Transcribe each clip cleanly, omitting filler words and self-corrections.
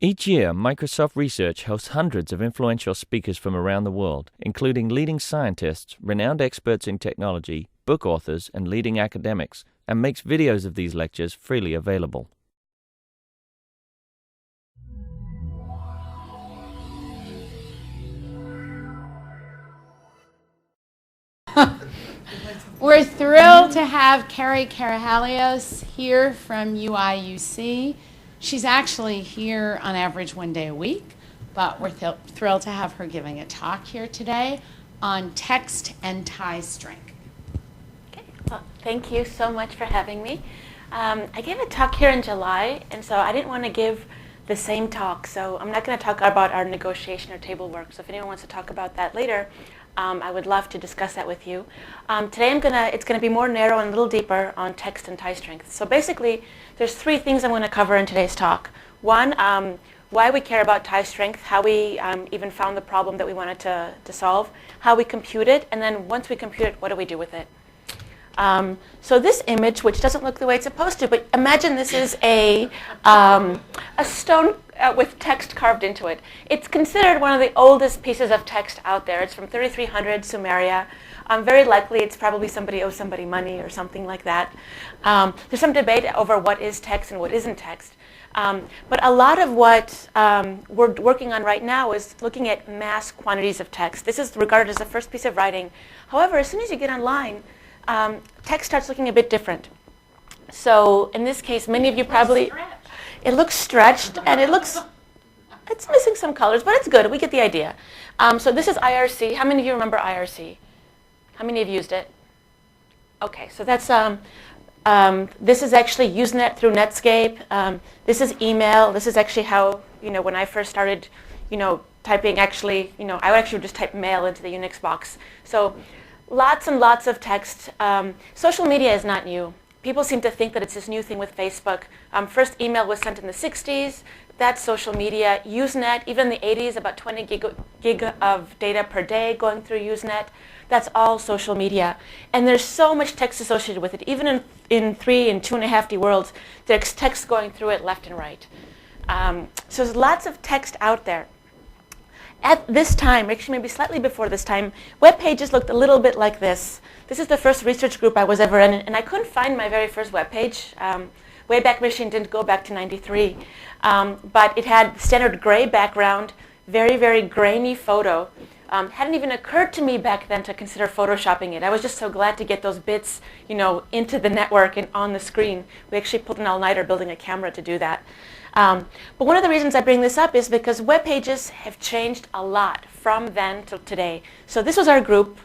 Each year, Microsoft Research hosts hundreds of influential speakers from around the world, including leading scientists, renowned experts in technology, book authors, and leading academics, and makes videos of these lectures freely available. We're thrilled to have Carrie Karahalios here from UIUC. She's actually here on average 1 day a week, but we're thrilled to have her giving a talk here today on text and tie strength. Okay, well, thank you so much for having me. I gave a talk here in July, and so I didn't want to give the same talk, so I'm not going to talk about our negotiation or table work. So if anyone wants to talk about that later, I would love to discuss that with you. Today it's going to be more narrow and a little deeper on text and tie strength. So basically, there's three things I'm going to cover in today's talk. One, why we care about tie strength, how we even found the problem that we wanted to solve, how we compute it, and then once we compute it, what do we do with it? So this image, which doesn't look the way it's supposed to, but imagine this is a stone with text carved into it. It's considered one of the oldest pieces of text out there. It's from 3300 Sumeria. Very likely it's probably somebody owes somebody money or something like that. There's some debate over what is text and what isn't text. But a lot of what we're working on right now is looking at mass quantities of text. This is regarded as the first piece of writing. However, as soon as you get online, text starts looking a bit different. So in this case, many of you probably, it looks stretched and it's missing some colors, but it's good. We get the idea. So this is IRC. How many of you remember IRC? How many have used it? Okay, so that's, this is actually Usenet through Netscape. This is email. This is actually how, when I first started, typing actually, I would actually just type mail into the Unix box. So lots and lots of text. Social media is not new. People seem to think that it's this new thing with Facebook. First email was sent in the 60s. That's social media. Usenet, even in the 80s, about 20 gig of data per day going through Usenet. That's all social media. And there's so much text associated with it. Even in 3 and 2.5D worlds, there's text going through it left and right. So there's lots of text out there. At this time, actually maybe slightly before this time, web pages looked a little bit like this. This is the first research group I was ever in, and I couldn't find my very first web page. Wayback Machine didn't go back to 93, but it had standard gray background, very, very grainy photo. Hadn't even occurred to me back then to consider photoshopping it. I was just so glad to get those bits, into the network and on the screen. We actually pulled an all-nighter building a camera to do that. But one of the reasons I bring this up is because web pages have changed a lot from then till today. So this was our group.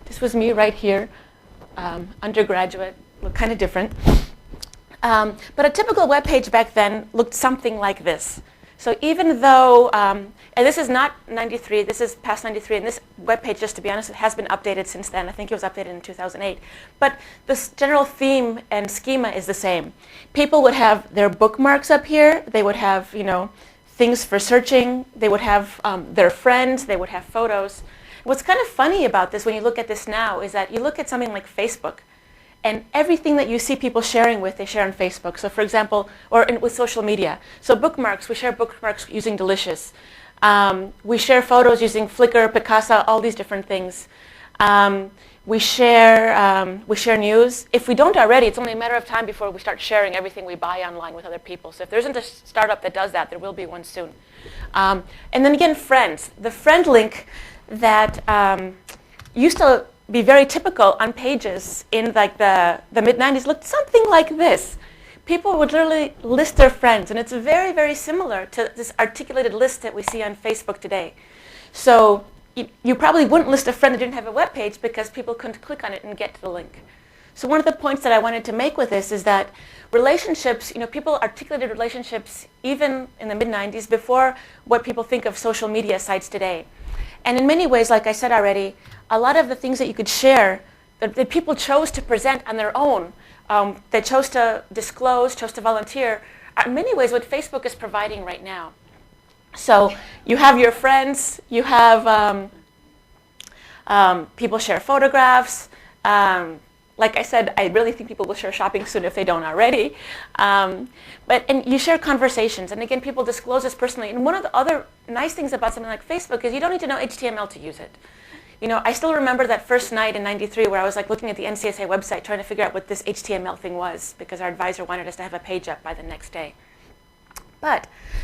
This was me right here, undergraduate, looked kind of different. But a typical web page back then looked something like this. So even though, and this is not 93, this is past 93, and this web page, just to be honest, it has been updated since then. I think it was updated in 2008. But the general theme and schema is the same. People would have their bookmarks up here. They would have, things for searching. They would have their friends. They would have photos. What's kind of funny about this when you look at this now is that you look at something like Facebook, and everything that you see people sharing they share on Facebook. So for example, with social media. So bookmarks, we share bookmarks using Delicious. We share photos using Flickr, Picasa, all these different things. We share news. If we don't already, it's only a matter of time before we start sharing everything we buy online with other people. So if there isn't a startup that does that, there will be one soon. And then again, friends. The friend link that used to be very typical on pages in like the mid-90s looked something like this. People would literally list their friends, and it's very, very similar to this articulated list that we see on Facebook today. So you probably wouldn't list a friend that didn't have a web page because people couldn't click on it and get to the link. So one of the points that I wanted to make with this is that relationships, people articulated relationships even in the mid-90s before what people think of social media sites today. And in many ways, like I said already, a lot of the things that you could share that people chose to present on their own, they chose to disclose, chose to volunteer, are in many ways what Facebook is providing right now. So you have your friends, you have people share photographs, like I said, I really think people will share shopping soon if they don't already. And you share conversations. And again, people disclose this personally. And one of the other nice things about something like Facebook is you don't need to know HTML to use it. I still remember that first night in '93 where I was like looking at the NCSA website trying to figure out what this HTML thing was because our advisor wanted us to have a page up by the next day.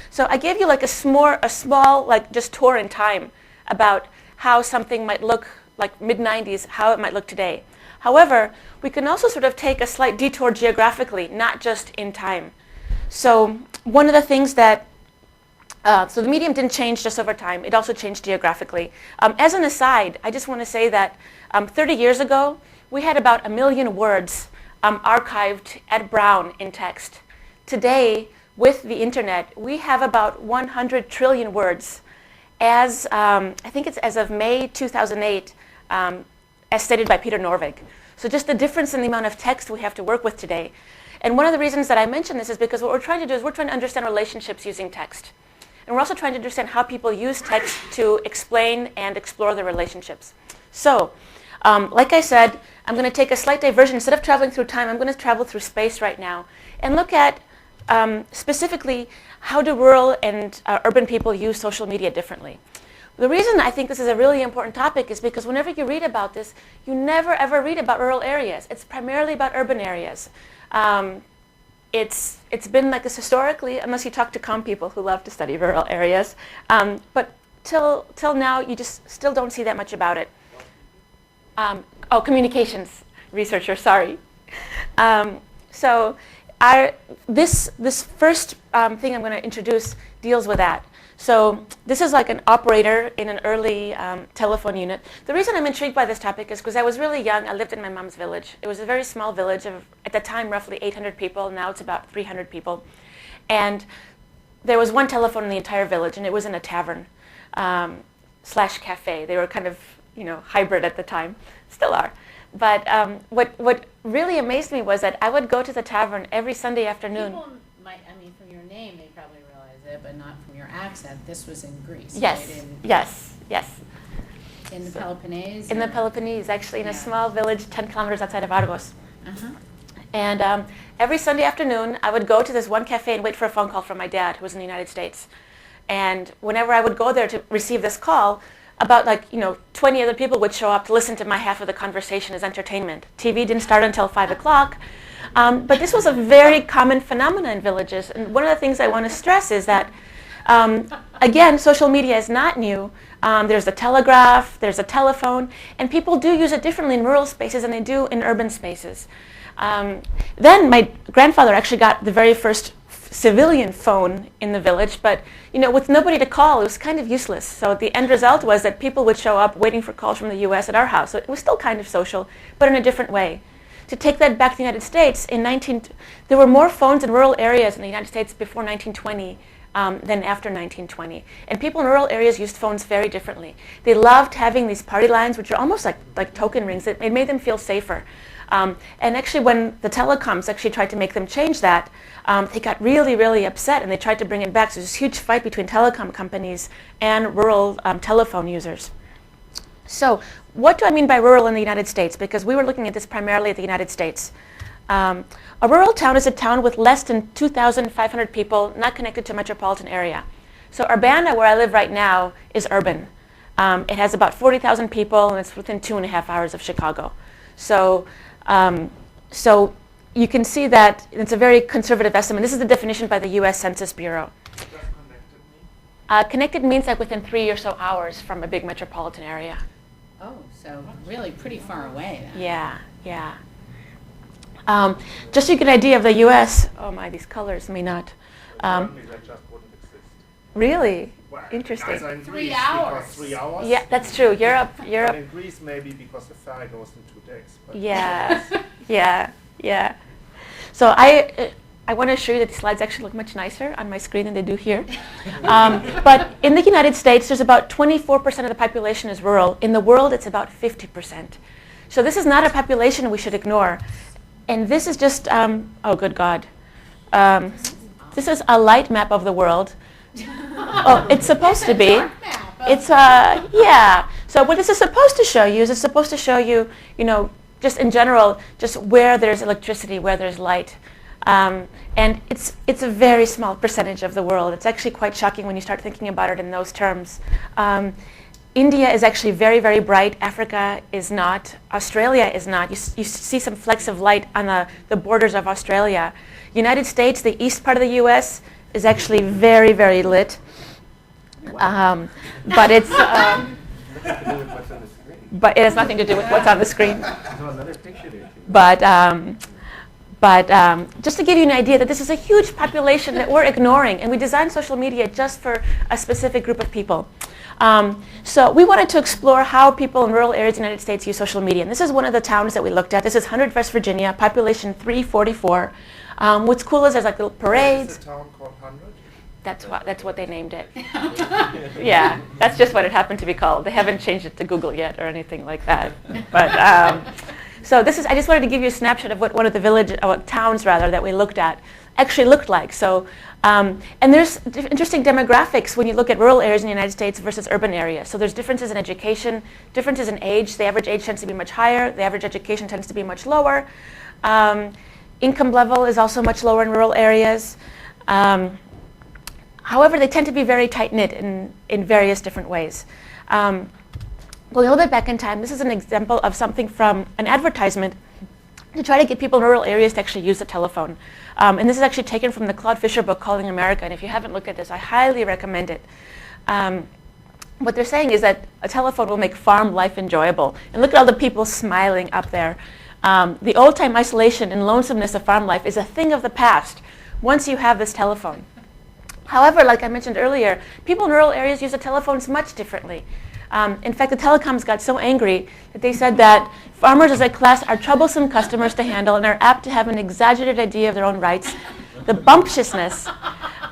So I gave you like a small like just tour in time about how something might look like mid-90s, how it might look today. However, we can also sort of take a slight detour geographically, not just in time. So one of the things that so the medium didn't change just over time. It also changed geographically. As an aside, I just want to say that 30 years ago, we had about 1 million words archived at Brown in text. Today, with the internet, we have about 100 trillion words. As I think it's as of May 2008, as stated by Peter Norvig. So just the difference in the amount of text we have to work with today. And one of the reasons that I mention this is because what we're trying to do is we're trying to understand relationships using text. And we're also trying to understand how people use text to explain and explore their relationships. So, like I said, I'm going to take a slight diversion. Instead of traveling through time, I'm going to travel through space right now and look at specifically how do rural and urban people use social media differently. The reason I think this is a really important topic is because whenever you read about this, you never ever read about rural areas. It's primarily about urban areas. It's been like this historically, unless you talk to comm people who love to study rural areas. But till now, you just still don't see that much about it. Communications researcher, sorry. So this first thing I'm going to introduce deals with that. So this is like an operator in an early telephone unit. The reason I'm intrigued by this topic is because I was really young. I lived in my mom's village. It was a very small village of, at the time, roughly 800 people. Now it's about 300 people. And there was one telephone in the entire village, and it was in a tavern slash cafe. They were kind of, hybrid at the time. Still are. But what really amazed me was that I would go to the tavern every Sunday afternoon. People might, from your name, they probably realize it, but not from your accent. This was in Greece, yes, right? Yes. In the Peloponnese? In the Peloponnese, actually, in a small village 10 kilometers outside of Argos. Uh-huh. And every Sunday afternoon, I would go to this one cafe and wait for a phone call from my dad, who was in the United States. And whenever I would go there to receive this call, about 20 other people would show up to listen to my half of the conversation as entertainment. TV didn't start until 5 o'clock. But this was a very common phenomenon in villages. And one of the things I want to stress is that, again, social media is not new. There's a telegraph, there's a telephone, and people do use it differently in rural spaces than they do in urban spaces. Then my grandfather actually got the very first civilian phone in the village, but with nobody to call, it was kind of useless. So the end result was that people would show up waiting for calls from the US at our house. So it was still kind of social, but in a different way. To take that back to the United States, there were more phones in rural areas in the United States before 1920 than after 1920. And people in rural areas used phones very differently. They loved having these party lines, which are almost like token rings. It made them feel safer. And actually, when the telecoms actually tried to make them change that, they got really, really upset, and they tried to bring it back. So there's this huge fight between telecom companies and rural telephone users. So what do I mean by rural in the United States? Because we were looking at this primarily at the United States. A rural town is a town with less than 2,500 people, not connected to a metropolitan area. So Urbana, where I live right now, is urban. It has about 40,000 people, and it's within 2.5 hours of Chicago. So you can see that it's a very conservative estimate. This is the definition by the U.S. Census Bureau. What does connected mean? Connected means like within 3 or so hours from a big metropolitan area. Oh, so really pretty far away then. Yeah. Just so you get an idea of the U.S. Oh my, these colors may not. Apparently that just wouldn't exist. Really? Well, Interesting. also in 3 Greece, hours. because 3 hours. Yeah, that's true. Europe. But in Greece, maybe because the ferry goes in 2 days. But Yeah. So I want to show you that the slides actually look much nicer on my screen than they do here. But in the United States, there's about 24% of the population is rural. In the world, it's about 50%. So this is not a population we should ignore. And this is just, oh, good God. This is a light map of the world. Oh, it's supposed to be. It's, yeah. So what this is supposed to show you is it's supposed to show you, just in general, just where there's electricity, where there's light. And it's a very small percentage of the world. It's actually quite shocking when you start thinking about it in those terms. India is actually very, very bright. Africa is not. Australia is not. You see some flecks of light on the borders of Australia. United States, the east part of the U.S., is actually very, very lit. But it's... but it has nothing to do with what's on the screen. But just to give you an idea that this is a huge population that we're ignoring, and we designed social media just for a specific group of people. So we wanted to explore how people in rural areas of the United States use social media. And this is one of the towns that we looked at. This is 100 West Virginia, population 344. What's cool is there's like little parades. Is the town called 100? That's what they named it. Yeah, that's just what it happened to be called. They haven't changed it to Google yet or anything like that. But so I just wanted to give you a snapshot of what one of the towns rather that we looked at actually looked like. So, and there's interesting demographics when you look at rural areas in the United States versus urban areas. So there's differences in education, differences in age. The average age tends to be much higher. The average education tends to be much lower. Income level is also much lower in rural areas. However, they tend to be very tight-knit in various different ways. Going a little bit back in time, this is an example of something from an advertisement to try to get people in rural areas to actually use the telephone. And this is actually taken from the Claude Fisher book, Calling America. And if you haven't looked at this, I highly recommend it. What they're saying is that a telephone will make farm life enjoyable. And look at all the people smiling up there. The old-time isolation and lonesomeness of farm life is a thing of the past once you have this telephone. However, like I mentioned earlier, people in rural areas use the telephones much differently. In fact, the telecoms got so angry that they said that farmers as a class are troublesome customers to handle and are apt to have an exaggerated idea of their own rights. The bumptiousness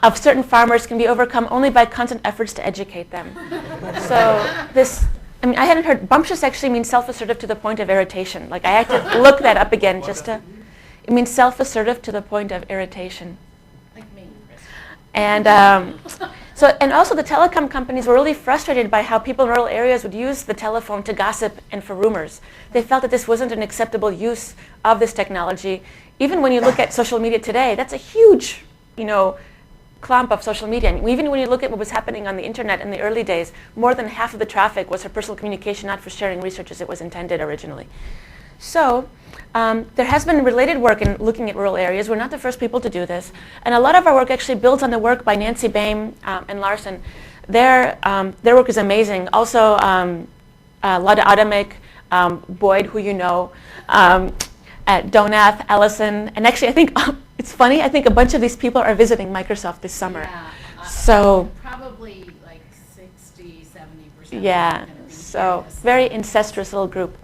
of certain farmers can be overcome only by constant efforts to educate them. So I hadn't heard, bumptious actually means self-assertive to the point of irritation. Like I had to look that up again it means self-assertive to the point of irritation. And and also the telecom companies were really frustrated by how people in rural areas would use the telephone to gossip and for rumors. They felt that this wasn't an acceptable use of this technology. Even when you look at social media today, that's a huge, clump of social media. And even when you look at what was happening on the internet in the early days, more than half of the traffic was for personal communication, not for sharing research as it was intended originally. So there has been related work in looking at rural areas. We're not the first people to do this. And a lot of our work actually builds on the work by Nancy Baim and Larson. Their work is amazing. Also, Lada Adamic, Boyd, who you know, Donath, Ellison. And actually, I think it's funny. I think a bunch of these people are visiting Microsoft this summer. Yeah, so probably like 60, 70%. Yeah, so very incestuous little group.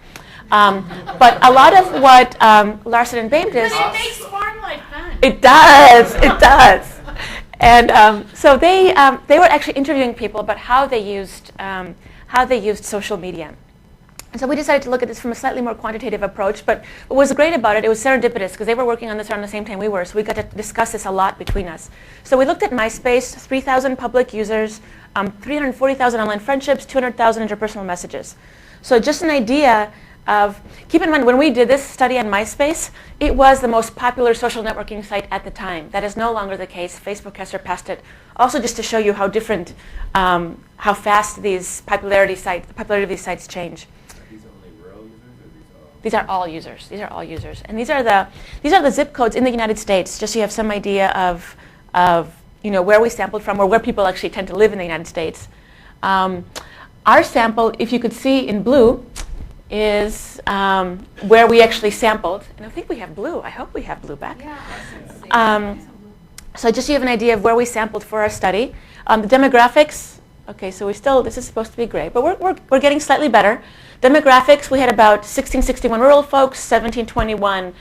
But a lot of what Larson and Baim does... But it makes farm life fun. It does, it does. And so they were actually interviewing people about how they used social media. And so we decided to look at this from a slightly more quantitative approach. But what was great about it was serendipitous, because they were working on this around the same time we were. So we got to discuss this a lot between us. So we looked at MySpace, 3,000 public users, 340,000 online friendships, 200,000 interpersonal messages. So just an idea of, keep in mind, when we did this study on MySpace, it was the most popular social networking site at the time. That is no longer the case. Facebook has surpassed it. Also, just to show you how different, how fast the popularity of these sites change. Are these only rural users, or these all? These are all users. These are all users, and these are the zip codes in the United States. Just so you have some idea of where we sampled from, or where people actually tend to live in the United States. Our sample, if you could see in blue, is where we actually sampled. And I think we have blue. I hope we have blue back. Yeah. So just so you have an idea of where we sampled for our study. The demographics, okay, so this is supposed to be gray, but we're getting slightly better. Demographics, we had about 1661 rural folks, 1721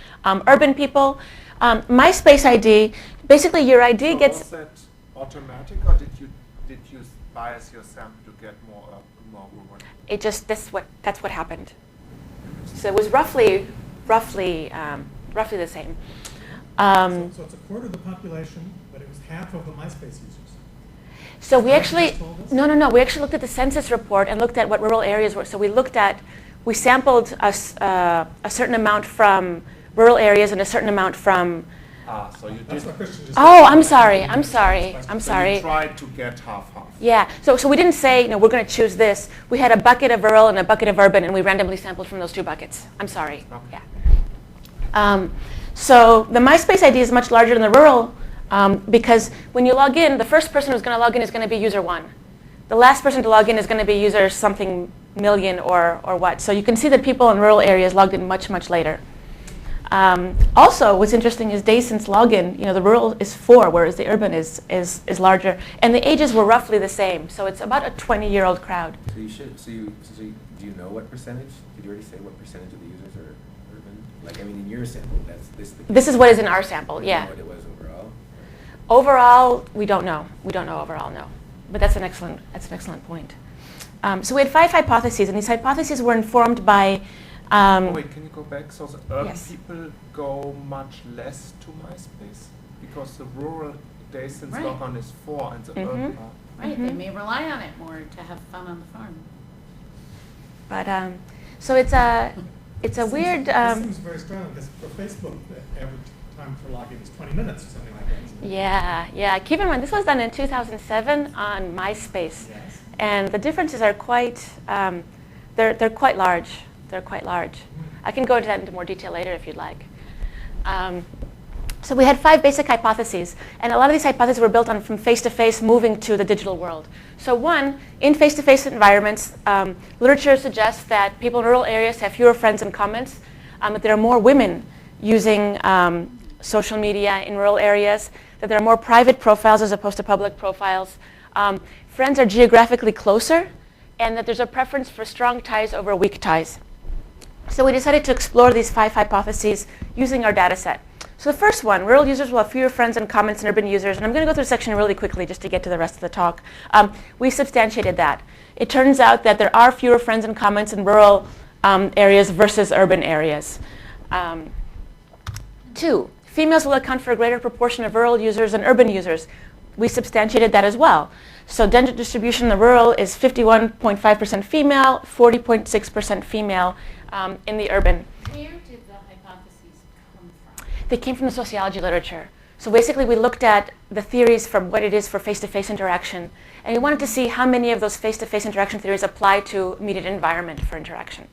urban people. MySpace ID, basically your ID gets... Was that automatic, or did you bias your sample to get more rural? It just, that's what happened. So it was roughly the same. So it's a quarter of the population, but it was half of the MySpace users. So we actually, no, we actually looked at the census report and looked at what rural areas were. So we looked at we sampled a certain amount from rural areas and a certain amount from. So you did. That's what Christian just Oh, said. I'm sorry. I'm sorry. I'm So sorry. you tried to get half-half. Yeah. So we didn't say, we're going to choose this. We had a bucket of rural and a bucket of urban, and we randomly sampled from those two buckets. I'm sorry. Okay. Yeah. So the MySpace ID is much larger than the rural because when you log in, the first person who's going to log in is going to be user 1. The last person to log in is going to be user something million or what. So you can see that people in rural areas logged in much, much later. Also, what's interesting is days since login, the rural is 4, whereas the urban is larger. And the ages were roughly the same. So it's about a 20-year-old crowd. So do you know what percentage? Did you already say what percentage of the users are urban? Like, I mean, in your sample, that's this. This is what is in our sample, You yeah. know what it was overall? Overall, we don't know. We don't know overall, no. But that's an excellent point. So we had 5 hypotheses, and these hypotheses were informed by. Wait, can you go back? So the urban Yes. people go much less to MySpace because the rural days since Right. logon is 4 and the Mhm. urban are. Right, they may rely on it more to have fun on the farm. But so it's a weird. This seems very strong because for Facebook, the average time for login is 20 minutes or something like that. Isn't it? Yeah. Keep in mind, this was done in 2007 on MySpace, Yes. and the differences are quite. They're quite large. They're quite large. I can go into that into more detail later if you'd like. So we had 5 basic hypotheses, and a lot of these hypotheses were built on from face-to-face moving to the digital world. So one, in face-to-face environments, literature suggests that people in rural areas have fewer friends and comments, that there are more women using social media in rural areas, that there are more private profiles as opposed to public profiles. Friends are geographically closer, and that there's a preference for strong ties over weak ties. So we decided to explore these 5 hypotheses using our data set. So the first one, rural users will have fewer friends and comments than urban users. And I'm going to go through the section really quickly just to get to the rest of the talk. We substantiated that. It turns out that there are fewer friends and comments in rural areas versus urban areas. 2, females will account for a greater proportion of rural users than urban users. We substantiated that as well. So gender distribution in the rural is 51.5% female, 40.6% female in the urban. Where did the hypotheses come from? They came from the sociology literature. So basically we looked at the theories from what it is for face-to-face interaction. And we wanted to see how many of those face-to-face interaction theories apply to immediate environment for interaction.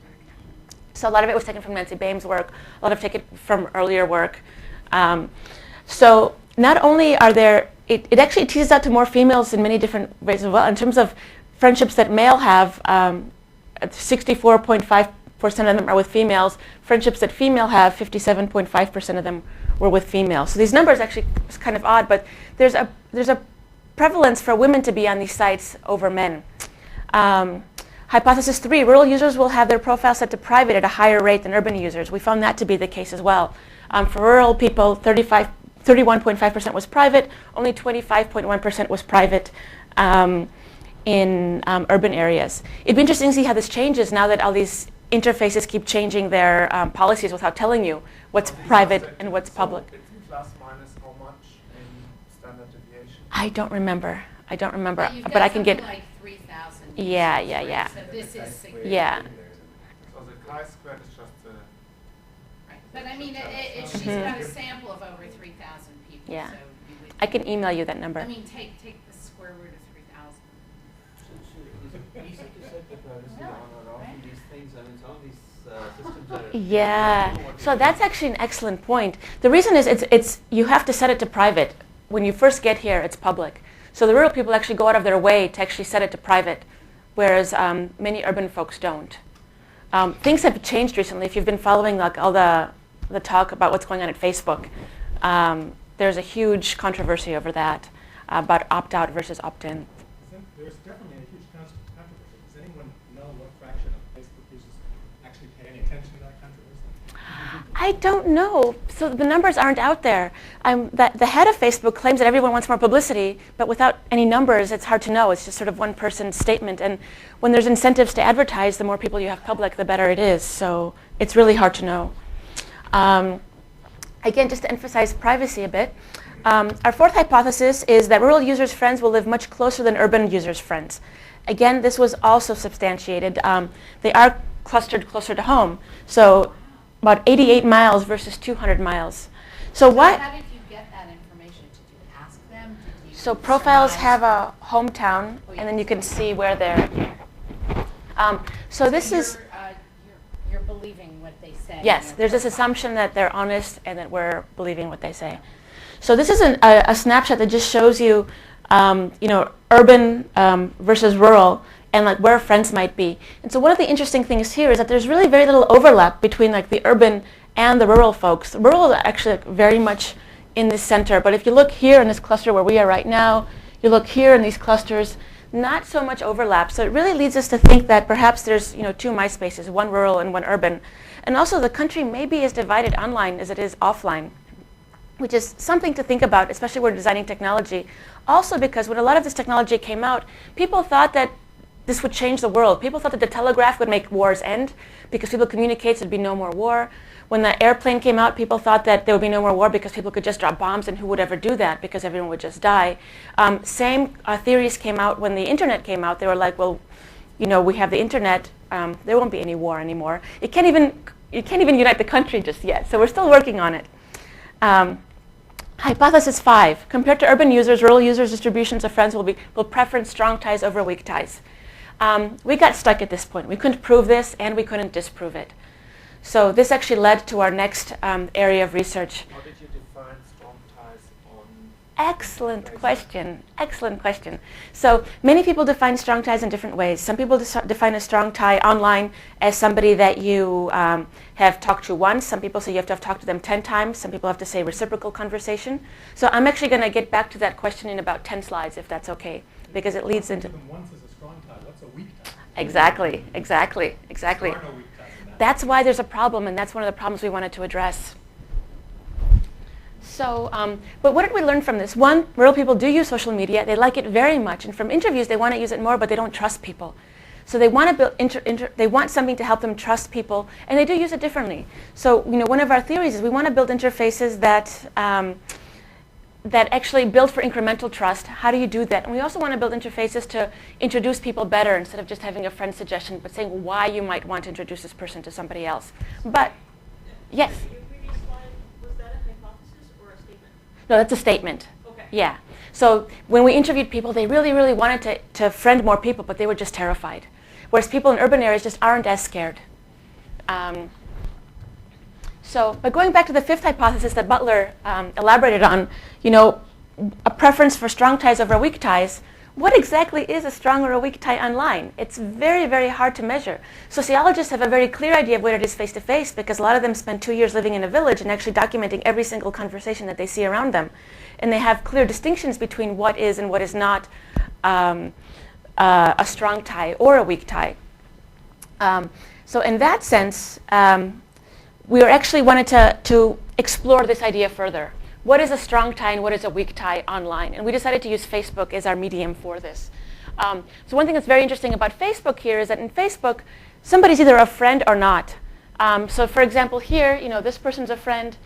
So a lot of it was taken from Nancy Baim's work, a lot of taken from earlier work. So not only are there, it actually teases out to more females in many different ways as well. In terms of friendships that male have, 64.5% of them are with females. Friendships that female have, 57.5% of them were with females. So these numbers actually is kind of odd, but there's a prevalence for women to be on these sites over men. Hypothesis 3, rural users will have their profile set to private at a higher rate than urban users. We found that to be the case as well. For rural people, 31.5% was private, only 25.1% was private in urban areas. It'd be interesting to see how this changes now that all these interfaces keep changing their policies without telling you what's private and what's public. It's plus minus how much in standard deviation? I don't remember, You've but got I can get. something like 3,000. Yeah. So this is significant. Yeah. So the chi-squared is just the. Right. But I mean, she's got a sample of over 3,000 people. Yeah. So you would, I can email you that number. I mean, take the square root of 3,000. Is it easy to set the privacy on or off Right. in these things? I mean, some of these systems are. Yeah, so that's actually an excellent point. The reason is it's you have to set it to private. When you first get here, it's public. So the rural people actually go out of their way to actually set it to private, whereas many urban folks don't. Things have changed recently. If you've been following like all the talk about what's going on at Facebook, there's a huge controversy over that, about opt-out versus opt-in. There's definitely a huge controversy. Does anyone know what fraction of Facebook users actually pay any attention to that controversy? I don't know. So the numbers aren't out there. The head of Facebook claims that everyone wants more publicity, but without any numbers, it's hard to know. It's just sort of one person's statement. And when there's incentives to advertise, the more people you have public, the better it is. So it's really hard to know. Again, just to emphasize privacy a bit, our 4th hypothesis is that rural users' friends will live much closer than urban users' friends. Again, this was also substantiated. They are clustered closer to home. So about 88 miles versus 200 miles. So what? How did you get that information? Did you ask them? Did you So profiles surmise? have a hometown, and then you can see where they're. So this is. You're believing what they say. Yes, there's this assumption that they're honest and that we're believing what they say. So this is a snapshot that just shows you, urban versus rural, and like where friends might be. And so one of the interesting things here is that there's really very little overlap between like the urban and the rural folks. The rural is actually like, very much in the center, but if you look here in this cluster where we are right now, you look here in these clusters, not so much overlap. So it really leads us to think that perhaps there's two MySpaces, one rural and one urban. And also the country may be as divided online as it is offline, which is something to think about, especially when we're designing technology. Also because when a lot of this technology came out, people thought that this would change the world. People thought that the telegraph would make wars end because people communicate, so there'd be no more war. When the airplane came out, people thought that there would be no more war because people could just drop bombs, and who would ever do that because everyone would just die. Same theories came out when the internet came out. They were like, well, we have the internet. There won't be any war anymore. It can't even unite the country just yet. So we're still working on it. Hypothesis 5. Compared to urban users, rural users' distributions of friends will preference strong ties over weak ties. We got stuck at this point. We couldn't prove this, and we couldn't disprove it. So this actually led to our next area of research. How did you define strong ties on? Excellent question. Excellent question. So many people define strong ties in different ways. Some people define a strong tie online as somebody that you have talked to once. Some people say you have to have talked to them 10 times. Some people have to say reciprocal conversation. So I'm actually going to get back to that question in about 10 slides, if that's okay, because it leads into. Once is a strong tie. What's a weak tie? Exactly. There are no weak ties in that. That's why there's a problem, and that's one of the problems we wanted to address. So, but what did we learn from this? One, rural people do use social media. They like it very much, and from interviews, they want to use it more, but they don't trust people. So they want to build they want something to help them trust people, and they do use it differently. So, one of our theories is we want to build interfaces that that actually build for incremental trust. How do you do that? And we also want to build interfaces to introduce people better instead of just having a friend suggestion, but saying why you might want to introduce this person to somebody else. But, yes? Your previous slide, was that a hypothesis or a statement? No, that's a statement. Okay. Yeah. So when we interviewed people, they really, really wanted to friend more people, but they were just terrified. Whereas people in urban areas just aren't as scared. But going back to the fifth hypothesis that Butler elaborated on, a preference for strong ties over weak ties, what exactly is a strong or a weak tie online? It's very, very hard to measure. Sociologists have a very clear idea of what it is face-to-face because a lot of them spend 2 years living in a village and actually documenting every single conversation that they see around them. And they have clear distinctions between what is and what is not a strong tie or a weak tie. So in that sense, we actually wanted to explore this idea further. What is a strong tie and what is a weak tie online? And we decided to use Facebook as our medium for this. So one thing that's very interesting about Facebook here is that in Facebook, somebody's either a friend or not. So for example here, this person's a friend.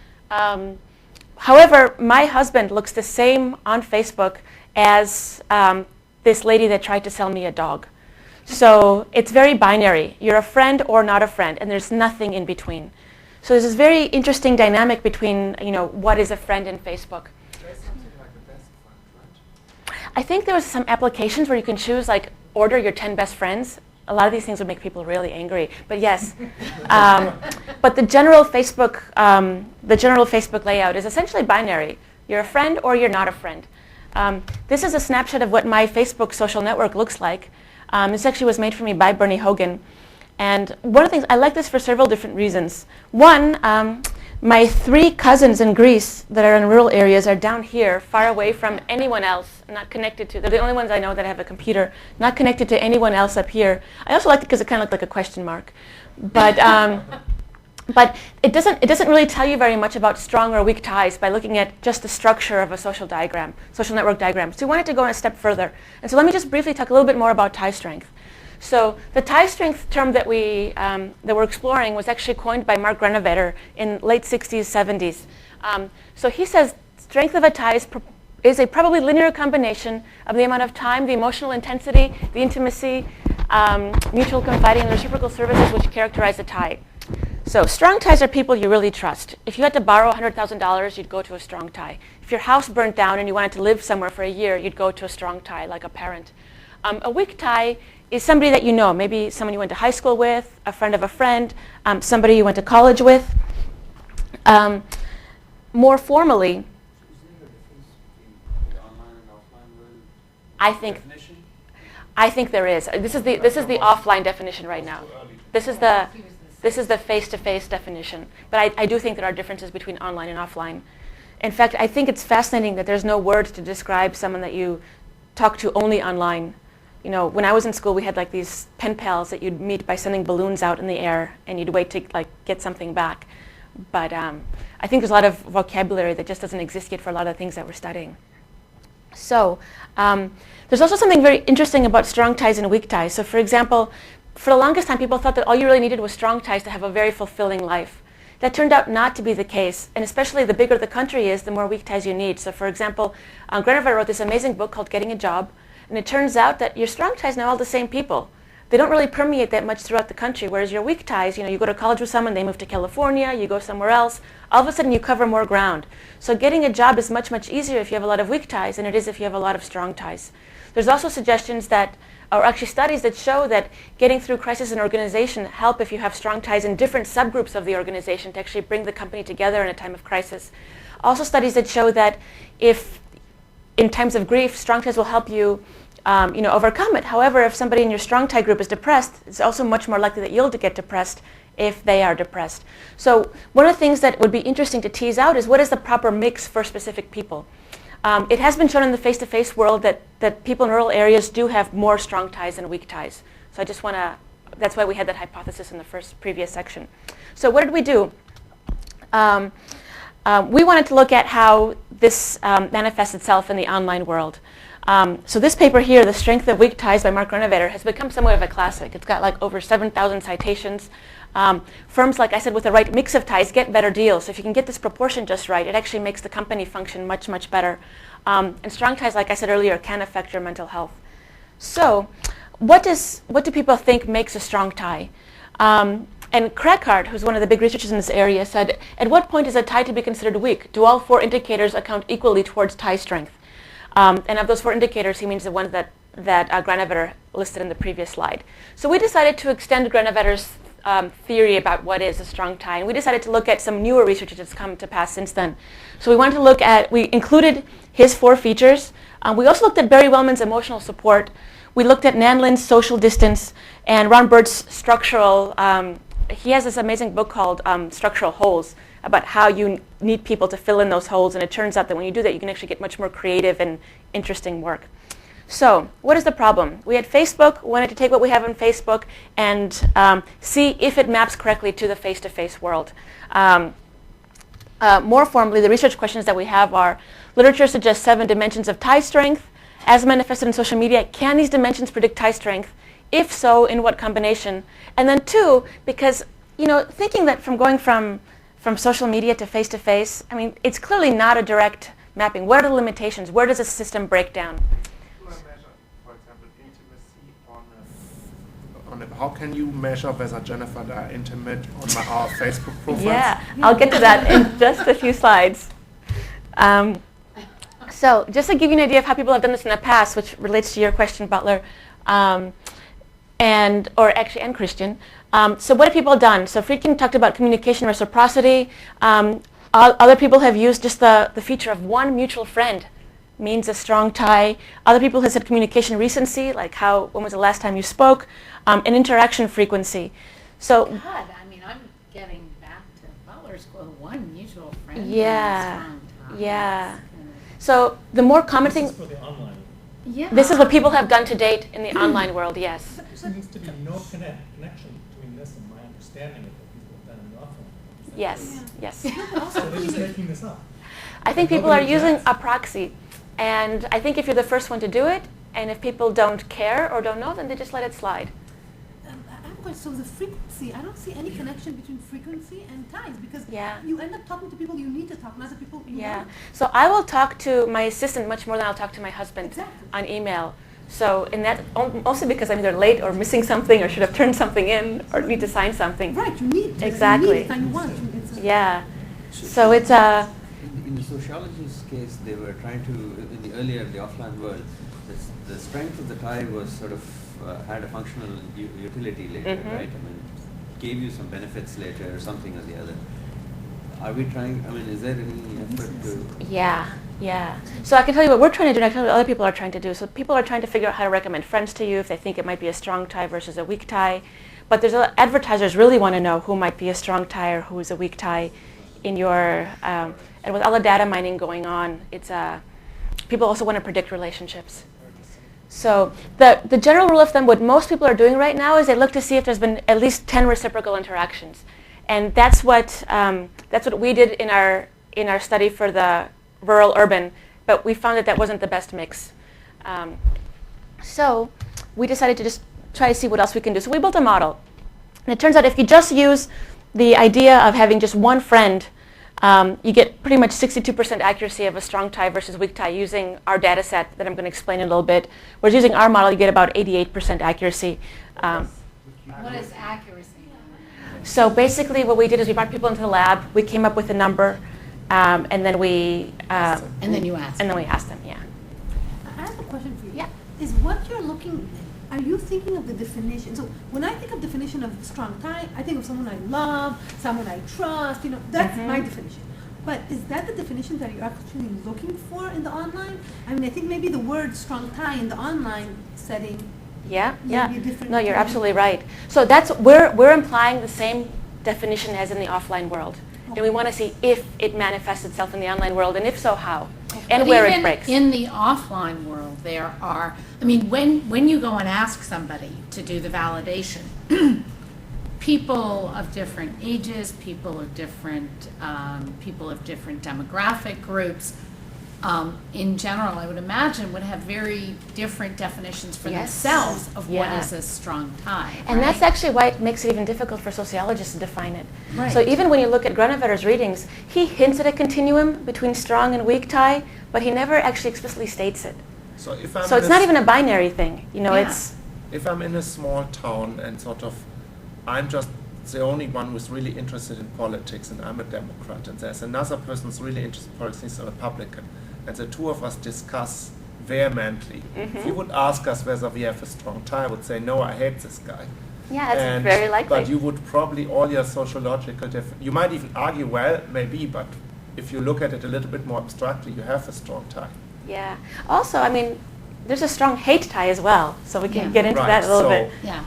However, my husband looks the same on Facebook as this lady that tried to sell me a dog. So it's very binary. You're a friend or not a friend, and there's nothing in between. So there's this very interesting dynamic between, what is a friend in Facebook. There's something like the best friend, right? I think there was some applications where you can choose, order your 10 best friends. A lot of these things would make people really angry, but yes. But the general Facebook layout is essentially binary. You're a friend or you're not a friend. This is a snapshot of what my Facebook social network looks like. This actually was made for me by Bernie Hogan. And one of the things, I like this for several different reasons. One, my 3 cousins in Greece that are in rural areas are down here, far away from anyone else, not connected to, they're the only ones I know that have a computer, not connected to anyone else up here. I also like it because it kind of looked like a question mark. But, but it doesn't really tell you very much about strong or weak ties by looking at just the structure of a social network diagram. So we wanted to go a step further. And so let me just briefly talk a little bit more about tie strength. So the tie strength term that we're exploring was actually coined by Mark Granovetter in late 60s, 70s. So he says strength of a tie is a probably linear combination of the amount of time, the emotional intensity, the intimacy, mutual confiding, and reciprocal services which characterize a tie. So strong ties are people you really trust. If you had to borrow $100,000, you'd go to a strong tie. If your house burnt down and you wanted to live somewhere for a year, you'd go to a strong tie, like a parent. A weak tie is somebody that you know, maybe someone you went to high school with, a friend of a friend, somebody you went to college with. More formally, I think there is. This is the offline definition right now. This is the face-to-face definition. But I do think there are differences between online and offline. In fact, I think it's fascinating that there's no words to describe someone that you talk to only online. You know, when I was in school, we had like these pen pals that you'd meet by sending balloons out in the air, and you'd wait to like get something back. But I think there's a lot of vocabulary that just doesn't exist yet for a lot of things that we're studying. So there's also something very interesting about strong ties and weak ties. So for example, for the longest time, people thought that all you really needed was strong ties to have a very fulfilling life. That turned out not to be the case, and especially the bigger the country is, the more weak ties you need. So for example, Granovetter wrote this amazing book called Getting a Job, and it turns out that your strong ties know all the same people. They don't really permeate that much throughout the country, whereas your weak ties, you know, you go to college with someone, they move to California, you go somewhere else, all of a sudden you cover more ground. So getting a job is much, much easier if you have a lot of weak ties than it is if you have a lot of strong ties. There's also suggestions that, or actually studies that show that getting through crisis in an organization help if you have strong ties in different subgroups of the organization to actually bring the company together in a time of crisis. Also studies that show that if in times of grief, strong ties will help you overcome it. However, if somebody in your strong tie group is depressed, it's also much more likely that you'll get depressed if they are depressed. So one of the things that would be interesting to tease out is what is the proper mix for specific people. It has been shown in the face-to-face world that people in rural areas do have more strong ties than weak ties. So I just want to, that's why we had that hypothesis in the previous section. So what did we do? We wanted to look at how this manifests itself in the online world. So this paper here, The Strength of Weak Ties by Mark Granovetter, has become somewhat of a classic. It's got like over 7,000 citations. Firms, like I said, with the right mix of ties get better deals. So if you can get this proportion just right, it actually makes the company function much, much better. And strong ties, like I said earlier, can affect your mental health. So what do people think makes a strong tie? And Crackard, who's one of the big researchers in this area, said, at what point is a tie to be considered weak? Do all 4 indicators account equally towards tie strength? And of those 4 indicators, he means the ones that Granovetter listed in the previous slide. So we decided to extend Granovetter's theory about what is a strong tie. And we decided to look at some newer research that's come to pass since then. So we wanted to look at, we included his 4 features. We also looked at Barry Wellman's emotional support. We looked at Nan Lin's social distance and Ron Bird's structural, he has this amazing book called Structural Holes, about how you need people to fill in those holes. And it turns out that when you do that, you can actually get much more creative and interesting work. So what is the problem? We had Facebook, wanted to take what we have on Facebook and see if it maps correctly to the face-to-face world. More formally, the research questions that we have are, literature suggests 7 dimensions of tie strength. As manifested in social media, can these dimensions predict tie strength? If so, in what combination? And then 2, because thinking that from going from social media to face-to-face, I mean, it's clearly not a direct mapping. What are the limitations? Where does a system break down? For example, intimacy how can you measure whether Jennifer and I are intimate on our Facebook profiles? Yeah, I'll get to that in just a few slides. So just to give you an idea of how people have done this in the past, which relates to your question, Butler, and Christian. So what have people done? So Friedkin talked about communication reciprocity. Other people have used just the feature of one mutual friend means a strong tie. Other people have said communication recency, like when was the last time you spoke, and interaction frequency. So God, I mean, I'm getting back to Butler's quote, one mutual friend. Yeah, and a strong tie. yeah. So the more common thing. This is for the online. Yeah. This is what people have done to date in the online world. Yes. There seems to be no connection between this and my understanding of what people have done in the offline. Yes. Yes. So they're just making this up. I think people are using a proxy. And I think if you're the first one to do it, and if people don't care or don't know, then they just let it slide. I have a question. So the frequency, I don't see any connection between frequency and ties because Yeah. you end up talking to people you need to talk, not the people you Yeah. want. So I will talk to my assistant much more than I'll talk to my husband Exactly. on email. So in that, mostly because I'm either late or missing something or should have turned something in or need to sign something. Right, you need to. Exactly. You need it and you want it. It's a- Yeah. So it's a. In the sociologist's case, they were trying to, in the earlier, the offline world, the strength of the tie was sort of had a functional utility later, Mhm. right? I mean, gave you some benefits later or something or the other. Are we trying, I mean, is there any effort to? Yeah, yeah. So I can tell you what we're trying to do, and I can tell you what other people are trying to do. So people are trying to figure out how to recommend friends to you if they think it might be a strong tie versus a weak tie. But there's advertisers really want to know who might be a strong tie or who is a weak tie in your, and with all the data mining going on, it's people also want to predict relationships. So the general rule of thumb, what most people are doing right now is they look to see if there's been at least 10 reciprocal interactions. And that's what we did in our study for the rural urban, but we found that wasn't the best mix. So we decided to just try to see what else we can do. So we built a model. And it turns out if you just use the idea of having just one friend, you get pretty much 62% accuracy of a strong tie versus weak tie using our data set that I'm going to explain in a little bit. Whereas using our model, you get about 88% accuracy. What is accuracy? So basically what we did is we brought people into the lab, we came up with a number, and then we And then you ask. and then we asked them, yeah. I have a question for you. Yeah. Is what you're looking, are you thinking of the definition? So when I think of definition of strong tie, I think of someone I love, someone I trust, that's my definition. But is that the definition that you're actually looking for in the online? I mean, I think maybe the word strong tie in the online setting. Yeah, Maybe yeah. a different No, you're definition. absolutely right. So that's we're implying the same definition as in the offline world. And we want to see if it manifests itself in the online world, and if so, how, and But where it even breaks. in the offline world, there are, I mean, when you go and ask somebody to do the validation, people of different ages, people of different demographic groups, in general, I would imagine, would have very different definitions for Yes. themselves of what Yeah. is a strong tie. And that's right? actually why it makes it even difficult for sociologists to define it. Right. So even when you look at Grunewetter's readings, he hints at a continuum between strong and weak tie, but he never actually explicitly states it. So if I'm So it's not even a binary thing. Yeah. It's if I'm in a small town and sort of I'm just the only one who's really interested in politics and I'm a Democrat and there's another person who's really interested in politics, he's a Republican, and the two of us discuss vehemently. If you would ask us whether we have a strong tie, I would say, no, I hate this guy. yeah, that's very likely. But you would probably, all your sociological, you might even argue, well, maybe, but if you look at it a little bit more abstractly, you have a strong tie. Yeah. Also, I mean, there's a strong hate tie as well, so we can Yeah. get into Right, that a little so- bit. Yeah.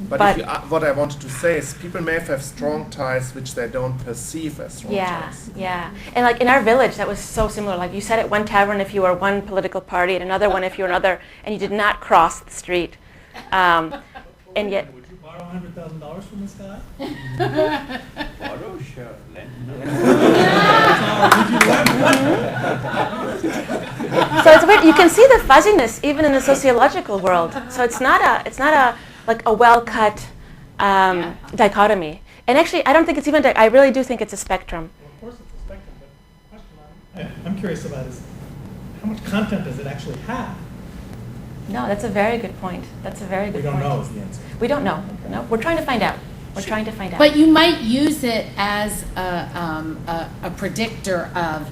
But, But- if you, what I wanted to say is people may have strong ties which they don't perceive as strong Yeah, ties. yeah. And like in our village, that was so similar. Like you sat at one tavern if you were one political party, and another one if you were another, and you did not cross the street. And yet, Would you borrow $100,000 from this guy? Borrow, sure, so it's weird. You can see the fuzziness even in the sociological world. So it's not a like a well-cut dichotomy. And actually, I don't think it's even. I really do think it's a spectrum. Well, of course it's a spectrum, but the question I'm curious about is how much content does it actually have? No, that's a very good point. That's a very We good don't point. know is the answer. We don't know. No, we're trying to find out. We're trying to find out. But you might use it as a predictor of,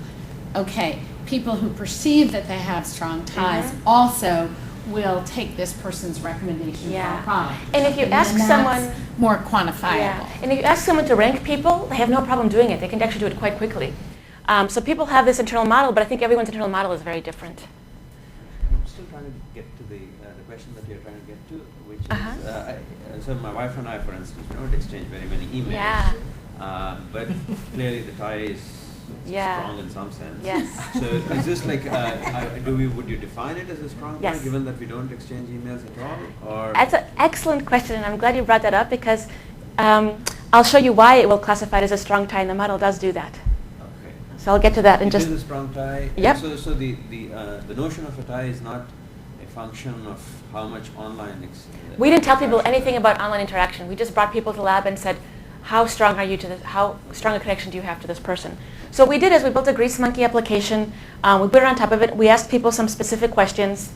okay, people who perceive that they have strong ties also will take this person's recommendation for Yeah. a product. And if you then ask that's someone- more quantifiable. Yeah, and if you ask someone to rank people, they have no problem doing it. They can actually do it quite quickly. So people have this internal model, but I think everyone's internal model is very different. I'm still trying to get to the question that you're trying to get to, which is, so my wife and I, for instance, we don't exchange very many emails. Yeah. But clearly the tie is Yeah. strong in some sense. Yes. So is this like, would you define it as a strong tie, Yes. given that we don't exchange emails at all? Or That's an excellent question, and I'm glad you brought that up because I'll show you why it will classify it as a strong tie, and the model does do that. okay. So I'll get to that in It just. is a strong tie. Yep. So the notion of a tie is not a function of how much online We didn't tell people interaction anything there? about online interaction. We just brought people to the lab and said, how strong are you to this? How strong a connection do you have to this person? So what we did is we built a Grease Monkey application. We put it on top of it. We asked people some specific questions.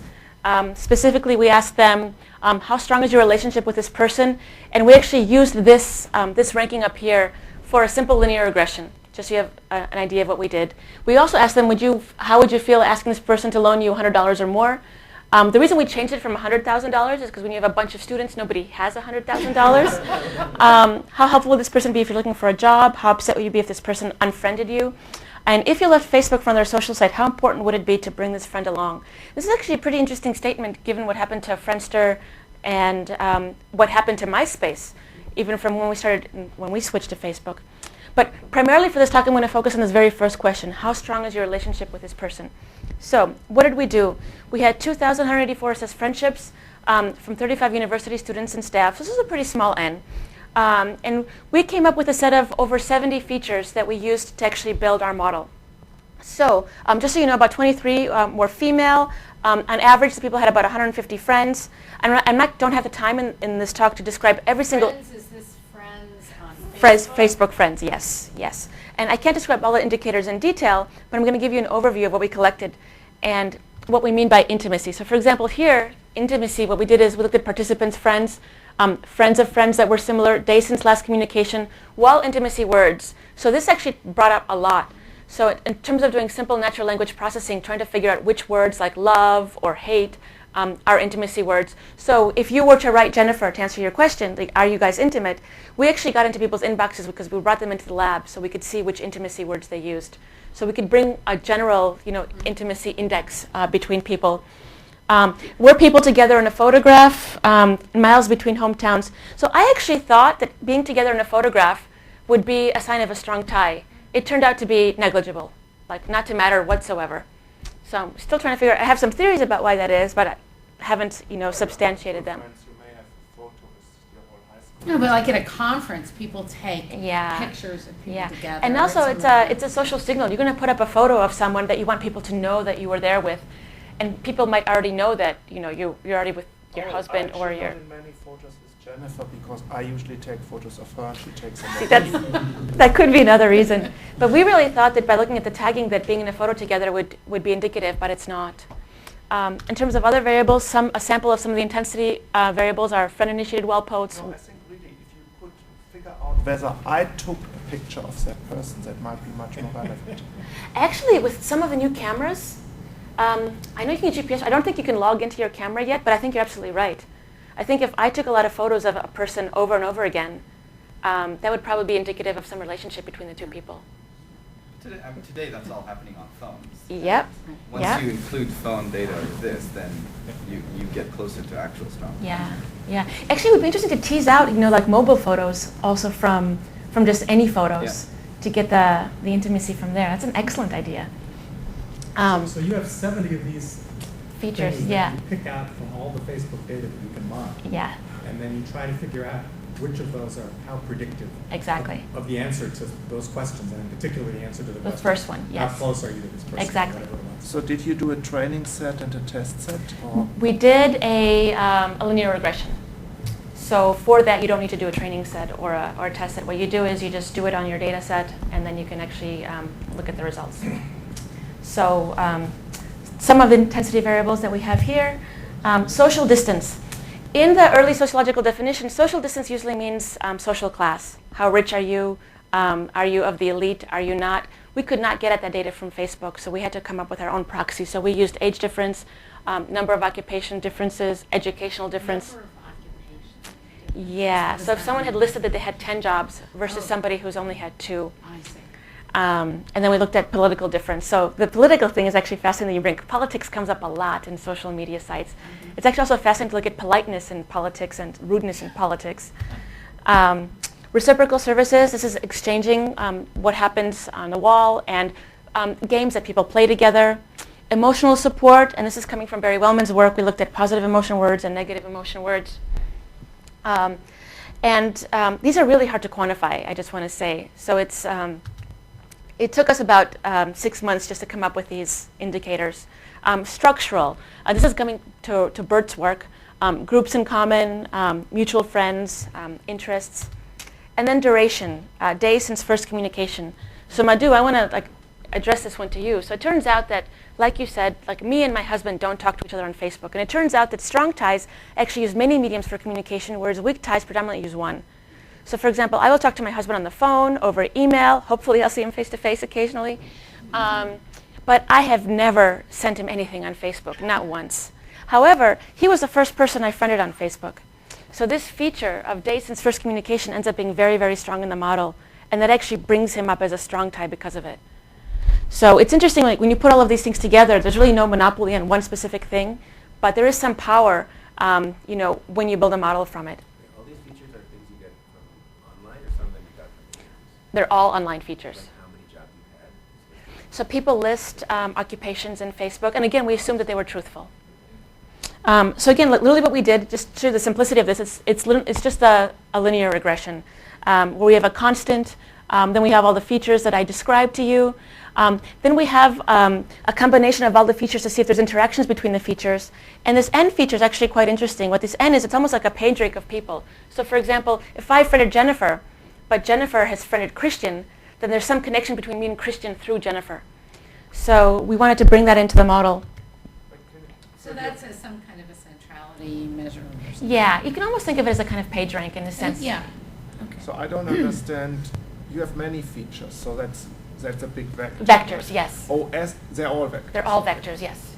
Specifically, we asked them, how strong is your relationship with this person? And we actually used this, this ranking up here for a simple linear regression, just so you have an idea of what we did. We also asked them, how would you feel asking this person to loan you $100 or more? The reason we changed it from $100,000 is because when you have a bunch of students, nobody has $100,000. How helpful would this person be if you're looking for a job? How upset would you be if this person unfriended you? And if you left Facebook from their social site, how important would it be to bring this friend along? This is actually a pretty interesting statement given what happened to Friendster and what happened to MySpace, even from when we switched to Facebook. But primarily for this talk, I'm going to focus on this very first question. How strong is your relationship with this person? So what did we do? We had 2,184 assessed friendships from 35 university students and staff. So this is a pretty small N. And we came up with a set of over 70 features that we used to actually build our model. So just so you know, about 23 were female. On average, the people had about 150 friends. I don't have the time in this talk to describe every single... Friends, is this friends on Facebook friends, yes, yes. And I can't describe all the indicators in detail, but I'm going to give you an overview of what we collected and what we mean by intimacy. So for example, here, intimacy, what we did is we looked at participants' friends, friends of friends that were similar, days since last communication, while intimacy words. So this actually brought up a lot. So in terms of doing simple natural language processing, trying to figure out which words like love or hate are intimacy words. So if you were to write Jennifer to answer your question, like, are you guys intimate? We actually got into people's inboxes because we brought them into the lab so we could see which intimacy words they used. So we could bring a general, intimacy index between people. Were people together in a photograph? Miles between hometowns. So I actually thought that being together in a photograph would be a sign of a strong tie. It turned out to be negligible, like not to matter whatsoever. So I'm still trying to figure out, I have some theories about why that is, but I haven't, substantiated them. No, but like at a conference, people take Yeah. pictures of people Yeah, together. and also It's it's a social signal. You're going to put up a photo of someone that you want people to know that you were there with, and people might already know that you're already with your husband or your. I'm in many photos with Jennifer because I usually take photos of her and she takes them. See, that could be another reason. But we really thought that by looking at the tagging that being in a photo together would be indicative, but it's not. In terms of other variables, a sample of some of the intensity variables are friend-initiated wall posts. No, I think really if you could figure out whether I took a picture of that person, that might be much more relevant. Actually, with some of the new cameras, I know you can use GPS. I don't think you can log into your camera yet, but I think you're absolutely right. I think if I took a lot of photos of a person over and over again, that would probably be indicative of some relationship between the two people. Today that's all happening on phones. Yep. Once Yep. you include phone data with this, then you get closer to actual strong. Yeah, yeah. Actually, it would be interesting to tease out, like mobile photos also from just any photos to get the intimacy from there. That's an excellent idea. So you have 70 of these Features, things yeah. that you pick out from all the Facebook data that you can mine. Yeah, And then you try to figure out which of those are how predictive exactly. of the answer to those questions, and in particular the answer to the The question. first one, yes. How close are you to this person? Exactly. Whatever it was. So did you do a training set and a test set? Or? We did a linear regression. So for that, you don't need to do a training set or a test set. What you do is you just do it on your data set, and then you can actually look at the results. So some of the intensity variables that we have here, social distance. In the early sociological definition, social distance usually means social class. How rich are you? Are you of the elite? Are you not? We could not get at that data from Facebook, so we had to come up with our own proxy. So we used age difference, number of occupation differences, educational difference. Number of occupation. Yeah, so if someone had listed that they had 10 jobs versus somebody who's only had 2. I see. And then we looked at political difference. So the political thing is actually fascinating that you bring. Politics comes up a lot in social media sites. Mm-hmm. It's actually also fascinating to look at politeness in politics and rudeness in politics. Reciprocal services, this is exchanging what happens on the wall, and games that people play together. Emotional support, and this is coming from Barry Wellman's work. We looked at positive emotion words and negative emotion words. These are really hard to quantify, I just want to say. So it took us about 6 months just to come up with these indicators. structural. This is coming to Bert's work. Groups in common, mutual friends, interests. And then duration, days since first communication. So Madhu, I want to address this one to you. So it turns out that, like you said, me and my husband don't talk to each other on Facebook. And it turns out that strong ties actually use many mediums for communication, whereas weak ties predominantly use one. So for example, I will talk to my husband on the phone, over email. Hopefully I'll see him face to face occasionally. But I have never sent him anything on Facebook, not once. However, he was the first person I friended on Facebook. So this feature of days since first communication ends up being very, very strong in the model. And that actually brings him up as a strong tie because of it. So it's interesting, when you put all of these things together, there's really no monopoly on one specific thing. But there is some power, when you build a model from it. All these features are things you get from online or some of them you got from users? They're all online features. Like how many jobs you've had? So people list occupations in Facebook. And again, we assumed that they were truthful. So again, literally what we did, just to show the simplicity of this, it's just a linear regression where we have a constant, then we have all the features that I described to you. Then we have a combination of all the features to see if there's interactions between the features. And this N feature is actually quite interesting. What this N is, it's almost like a page rank of people. So for example, if I friended Jennifer, but Jennifer has friended Christian, then there's some connection between me and Christian through Jennifer. So we wanted to bring that into the model. So that's some kind of a centrality measurement or something. Yeah, you can almost think of it as a kind of page rank in a sense. Yeah. Okay. So I don't understand. You have many features, so that's a big vector. Vectors, yes. Oh, they're all vectors. They're all vectors, yes.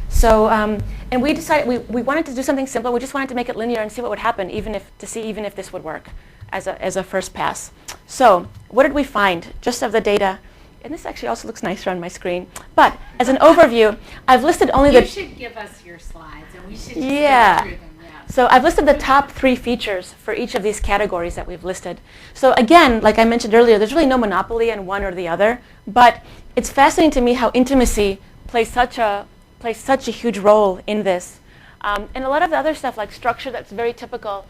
So, and we decided we wanted to do something simple. We just wanted to make it linear and see what would happen, even if this would work as a first pass. So, what did we find? Just of the data. And this actually also looks nicer on my screen. But as an overview, I've listed only You should give us your slides, and we should just go through them. Yeah. So I've listed the top 3 features for each of these categories that we've listed. So again, like I mentioned earlier, there's really no monopoly on one or the other. But it's fascinating to me how intimacy plays such a huge role in this. And a lot of the other stuff, like structure, that's very typical.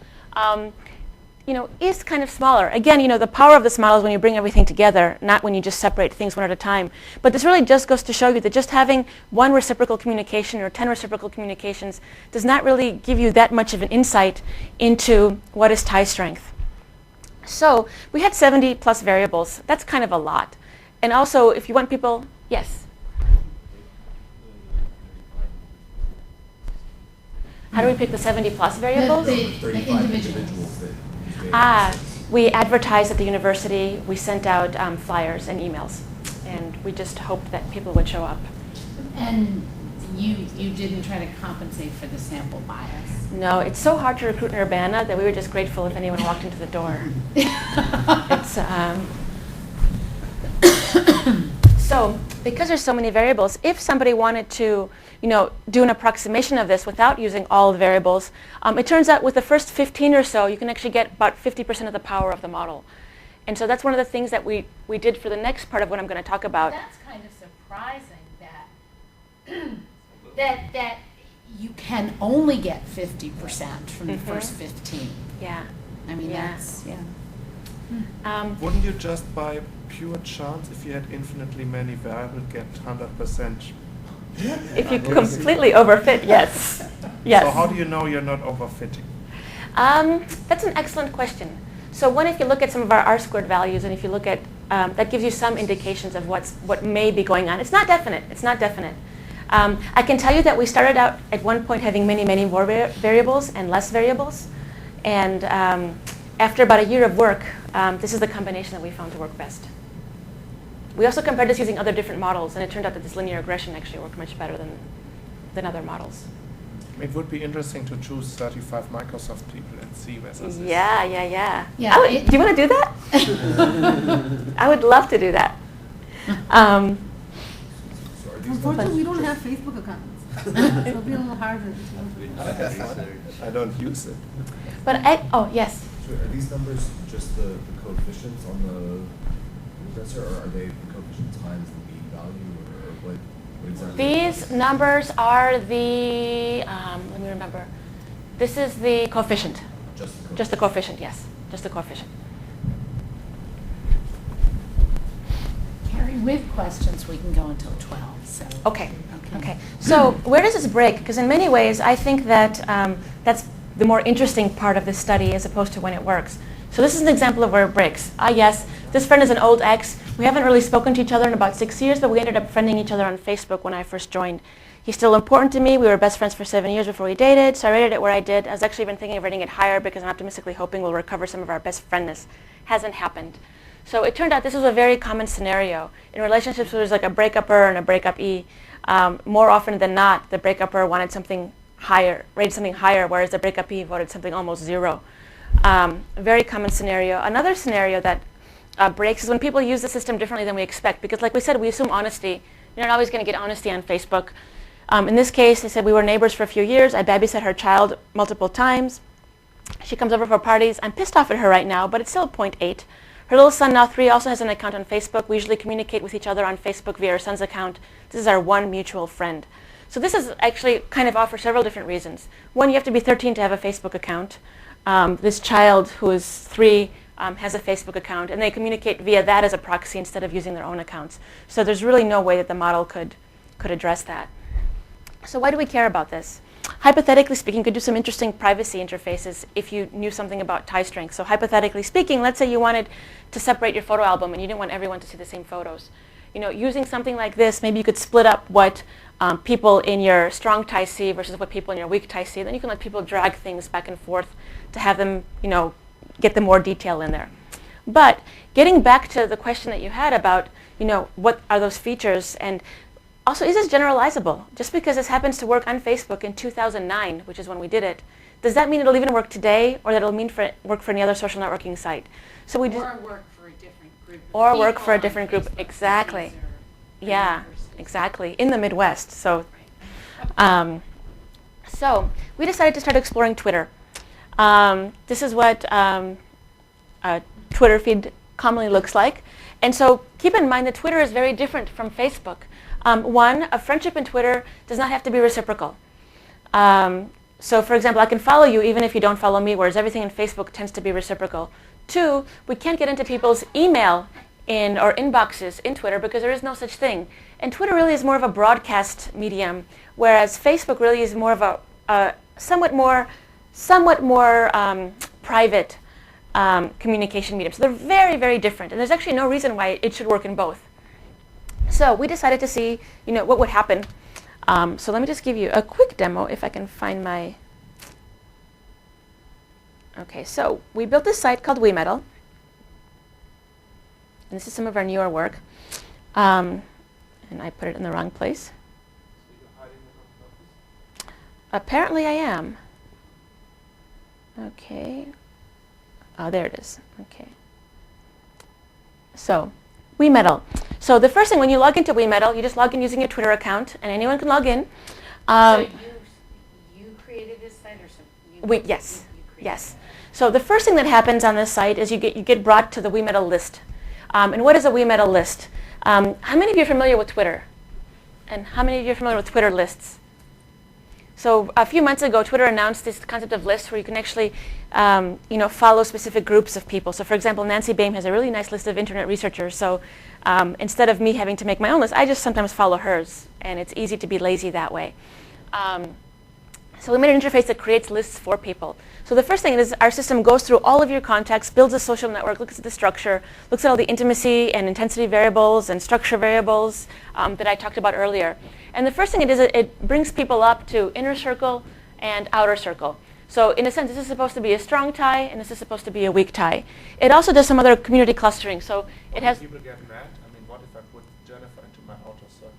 Is kind of smaller. Again, the power of this model is when you bring everything together, not when you just separate things one at a time. But this really just goes to show you that just having one reciprocal communication or 10 reciprocal communications does not really give you that much of an insight into what is tie strength. So we had 70 plus variables. That's kind of a lot. And also, if you want people, yes? How do we pick the 70 plus variables? The individuals. We advertised at the university. We sent out flyers and emails, and we just hoped that people would show up. And you didn't try to compensate for the sample bias? No, it's so hard to recruit in Urbana that we were just grateful if anyone walked into the door. So because there's so many variables, if somebody wanted to do an approximation of this without using all the variables, it turns out with the first 15 or so, you can actually get about 50% of the power of the model. And so that's one of the things that we did for the next part of what I'm going to talk about. That's kind of surprising that you can only get 50% from the first 15. Yeah. I mean, that's, Wouldn't you just by pure chance, if you had infinitely many variables, get 100%? If you completely overfit, yes. Yes. So how do you know you're not overfitting? That's an excellent question. So one, if you look at some of our R-squared values, and if you look at, that gives you some indications of what may be going on. It's not definite. It's not definite. I can tell you that we started out at one point having many, many more variables and less variables. And after about a year of work, this is the combination that we found to work best. We also compared this using other different models, and it turned out that this linear regression actually worked much better than other models. It would be interesting to choose 35 Microsoft people and see whether this... Yeah. Yeah, do you want to do that? I would love to do that. Unfortunately, we don't have Facebook accounts. So it'll be a little harder. I don't use it. But yes. So are these numbers just the coefficients on the regressor, or are they the coefficients times the mean value, or what exactly? These numbers are the, let me remember. This is the coefficient. Just the coefficient, yes. Just the coefficient. Carrie, with questions, we can go until 12. So. Okay. So where does this break? Because in many ways, I think that that's the more interesting part of this study as opposed to when it works. So this is an example of where it breaks. Yes, this friend is an old ex. We haven't really spoken to each other in about 6 years, but we ended up friending each other on Facebook when I first joined. He's still important to me. We were best friends for 7 years before we dated, so I rated it where I did. I was actually even thinking of rating it higher because I'm optimistically hoping we'll recover some of our best friendness. Hasn't happened. So it turned out this was a very common scenario. In relationships, there's like a breakuper and a breakup-ee. More often than not, the breakuper wanted something higher, rated something higher, whereas the breakup-ee voted something almost 0. Very common scenario. Another scenario that breaks is when people use the system differently than we expect. Because like we said, we assume honesty. You're not always going to get honesty on Facebook. In this case, they said we were neighbors for a few years. I babysat her child multiple times. She comes over for parties. I'm pissed off at her right now, but it's still 0.8. Her little son, now 3, also has an account on Facebook. We usually communicate with each other on Facebook via her son's account. This is our one mutual friend. So this is actually kind of off for several different reasons. One, you have to be 13 to have a Facebook account. This child, who is 3, has a Facebook account, and they communicate via that as a proxy instead of using their own accounts. So there's really no way that the model could address that. So why do we care about this? Hypothetically speaking, you could do some interesting privacy interfaces if you knew something about tie strength. So hypothetically speaking, let's say you wanted to separate your photo album and you didn't want everyone to see the same photos. Using something like this, maybe you could split up what people in your strong tie see versus what people in your weak tie see. Then you can let people drag things back and forth to have them, get the more detail in there. But getting back to the question that you had about, what are those features, and also, is this generalizable? Just because this happens to work on Facebook in 2009, which is when we did it, does that mean it'll even work today, or that it'll work for any other social networking site? So we or work for a different group. Or work for a different group, exactly. Yeah, exactly. In the Midwest. So, so we decided to start exploring Twitter. This is what a Twitter feed commonly looks like. And so keep in mind that Twitter is very different from Facebook. One, a friendship in Twitter does not have to be reciprocal. So for example, I can follow you even if you don't follow me, whereas everything in Facebook tends to be reciprocal. 2, we can't get into people's email or inboxes in Twitter because there is no such thing. And Twitter really is more of a broadcast medium, whereas Facebook really is more of a somewhat more private communication medium. So they're very, very different. And there's actually no reason why it should work in both. So we decided to see, what would happen. So let me just give you a quick demo if I can find my... Okay, so we built this site called WeMetal. And this is some of our newer work. And I put it in the wrong place. Apparently I am. Okay. Oh, there it is. Okay. So, WeMetal. So the first thing, when you log into WeMetal, you just log in using your Twitter account, and anyone can log in. So you created this site, or yes, yes. So the first thing that happens on this site is you get brought to the WeMetal list. And what is a WeMetal list? How many of you are familiar with Twitter? And how many of you are familiar with Twitter lists? So a few months ago, Twitter announced this concept of lists where you can actually, follow specific groups of people. So for example, Nancy Bain has a really nice list of internet researchers. So instead of me having to make my own list, I just sometimes follow hers. And it's easy to be lazy that way. So we made an interface that creates lists for people. So the first thing is our system goes through all of your contacts, builds a social network, looks at the structure, looks at all the intimacy and intensity variables and structure variables that I talked about earlier. And the first thing it is, it brings people up to inner circle and outer circle. So in a sense, this is supposed to be a strong tie, and this is supposed to be a weak tie. It also does some other community clustering. So it has. People get mad. I mean, what if I put Jennifer into my outer circle?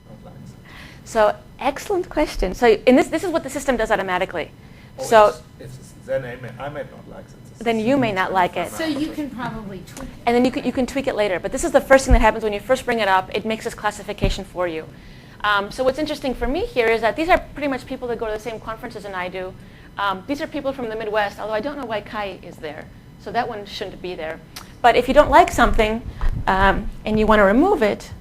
Not like that. So excellent question. So in this is what the system does automatically. Oh, so then I may not like it. Then you may not like it. So you can probably tweak it. And then you can tweak it later. But this is the first thing that happens when you first bring it up. It makes this classification for you. So what's interesting for me here is that these are pretty much people that go to the same conferences as I do. These are people from the Midwest, although I don't know why Kai is there. So that one shouldn't be there. But if you don't like something and you want to remove it,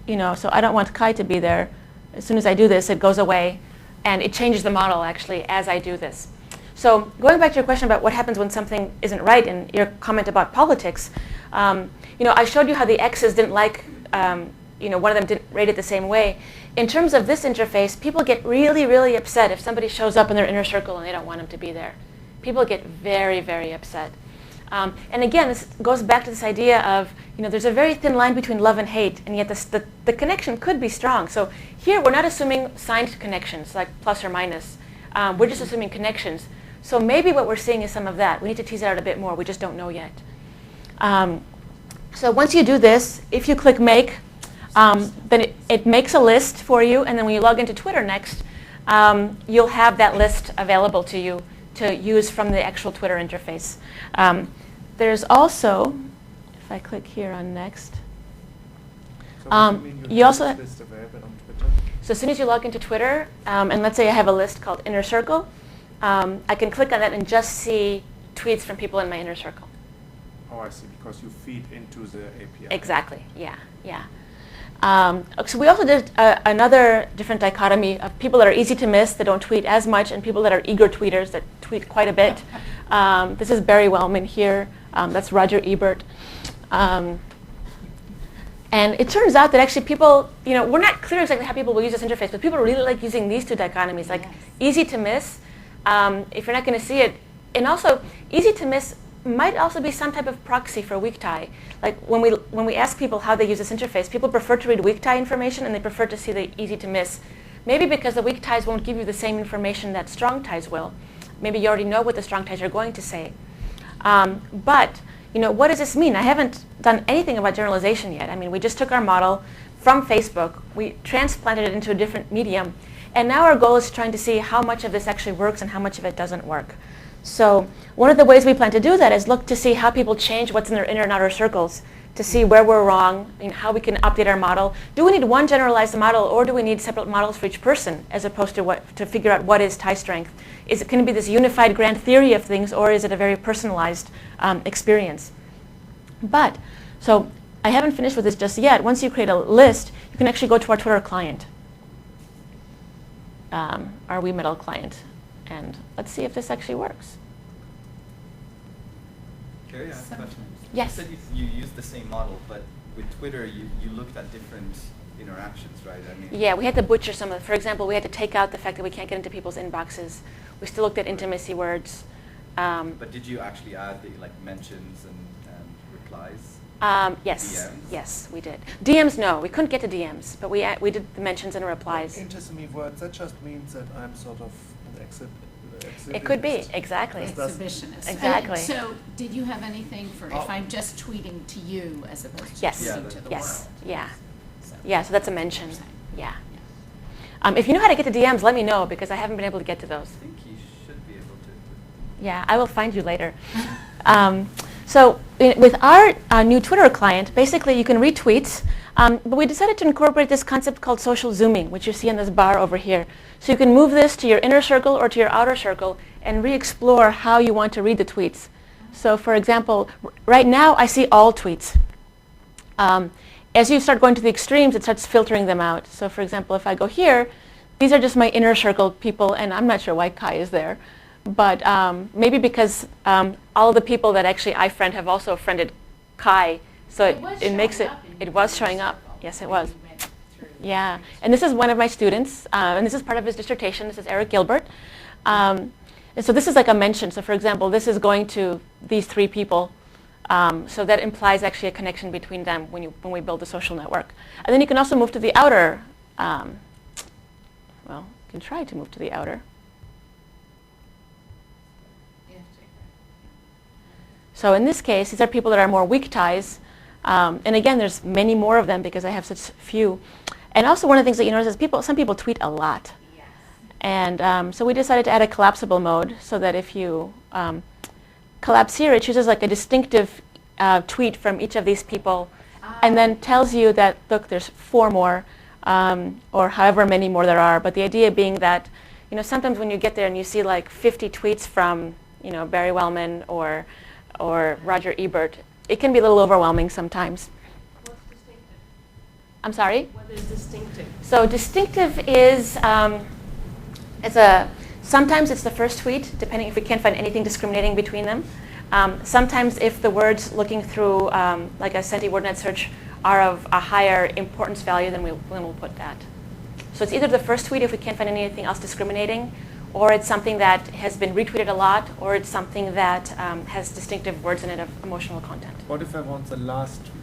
so I don't want Kai to be there. As soon as I do this, it goes away. And it changes the model, actually, as I do this. So going back to your question about what happens when something isn't right and your comment about politics, I showed you how the X's didn't like one of them didn't rate it the same way. In terms of this interface, people get really, really upset if somebody shows up in their inner circle and they don't want them to be there. People get very, very upset. And again, this goes back to this idea of, there's a very thin line between love and hate, and yet the connection could be strong. So here, we're not assuming signed connections, like plus or minus. We're just assuming connections. So maybe what we're seeing is some of that. We need to tease it out a bit more. We just don't know yet. So once you do this, if you click Make, then it makes a list for you, and then when you log into Twitter next, you'll have that list available to you to use from the actual Twitter interface. There's also, if I click here on Next, So what do you mean you also have this list available on Twitter? So as soon as you log into Twitter, and let's say I have a list called Inner Circle, I can click on that and just see tweets from people in my inner circle. Oh, I see, because you feed into the API. Exactly, yeah. So we also did another different dichotomy of people that are easy to miss, that don't tweet as much, and people that are eager tweeters that tweet quite a bit. This is Barry Wellman here. That's Roger Ebert. And it turns out that actually people, we're not clear exactly how people will use this interface, but people really like using these two dichotomies, like easy to miss, if you're not going to see it. And also, easy to miss might also be some type of proxy for weak tie. Like when we ask people how they use this interface, people prefer to read weak tie information and they prefer to see the easy to miss. Maybe because the weak ties won't give you the same information that strong ties will. Maybe you already know what the strong ties are going to say. But what does this mean? I haven't done anything about generalization yet. I mean, we just took our model from Facebook, we transplanted it into a different medium, and now our goal is trying to see how much of this actually works and how much of it doesn't work. So one of the ways we plan to do that is look to see how people change what's in their inner and outer circles, to see where we're wrong, how we can update our model. Do we need one generalized model, or do we need separate models for each person, as opposed to figure out what is tie strength? Is it going to be this unified grand theory of things, or is it a very personalized experience? So I haven't finished with this just yet. Once you create a list, you can actually go to our Twitter client, our WeMetal client. And let's see if this actually works. Carrie, I have a question. Yes. You said you used the same model, but with Twitter, you looked at different interactions, right? Yeah, we had to butcher some of it. For example, we had to take out the fact that we can't get into people's inboxes. We still looked at intimacy words. But did you actually add the mentions and replies? Yes. DMs? Yes, we did. DMs, no. We couldn't get to DMs, but we did the mentions and replies. Intimacy words, that just means that I'm sort of an exhibitionist. It could be, exactly. Exhibitionist. Exactly. So did you have anything for if I'm just tweeting to you as opposed to Yes. tweeting to the Yes. world? Yeah. So Yeah, so that's a mention. Yeah. If you know how to get to DMs, let me know, because I haven't been able to get to those. I think you should be able to. Yeah, I will find you later. So with our new Twitter client, basically you can read tweets, but we decided to incorporate this concept called social zooming, which you see in this bar over here. So you can move this to your inner circle or to your outer circle and re-explore how you want to read the tweets. So for example, right now I see all tweets. As you start going to the extremes, it starts filtering them out. So for example, if I go here, these are just my inner circle people, and I'm not sure why Kai is there. But maybe because all of the people that actually I friend have also friended Kai, so it makes it, it was showing up. Yes, it was. Yeah, and this is one of my students, and this is part of his dissertation. This is Eric Gilbert. And so this is like a mention. So for example, this is going to these three people. So that implies actually a connection between them when we build the social network. And then you can also move to the outer. Well, you can try to move to the outer. So in this case, these are people that are more weak ties. And again, there's many more of them because I have such few. And also one of the things that you notice is some people tweet a lot. Yes. And so we decided to add a collapsible mode so that if you collapse here, it chooses like a distinctive tweet from each of these people and then tells you that, look, there's 4 more or however many more there are. But the idea being that, sometimes when you get there and you see like 50 tweets from, Barry Wellman or Roger Ebert, it can be a little overwhelming sometimes. What's distinctive? I'm sorry? What is distinctive? So distinctive is, sometimes it's the first tweet, depending if we can't find anything discriminating between them. Sometimes if the words looking through like a CentiWordNet search are of a higher importance value, then we'll put that. So it's either the first tweet if we can't find anything else discriminating, or it's something that has been retweeted a lot, or it's something that has distinctive words in it of emotional content. What if I want the last tweet?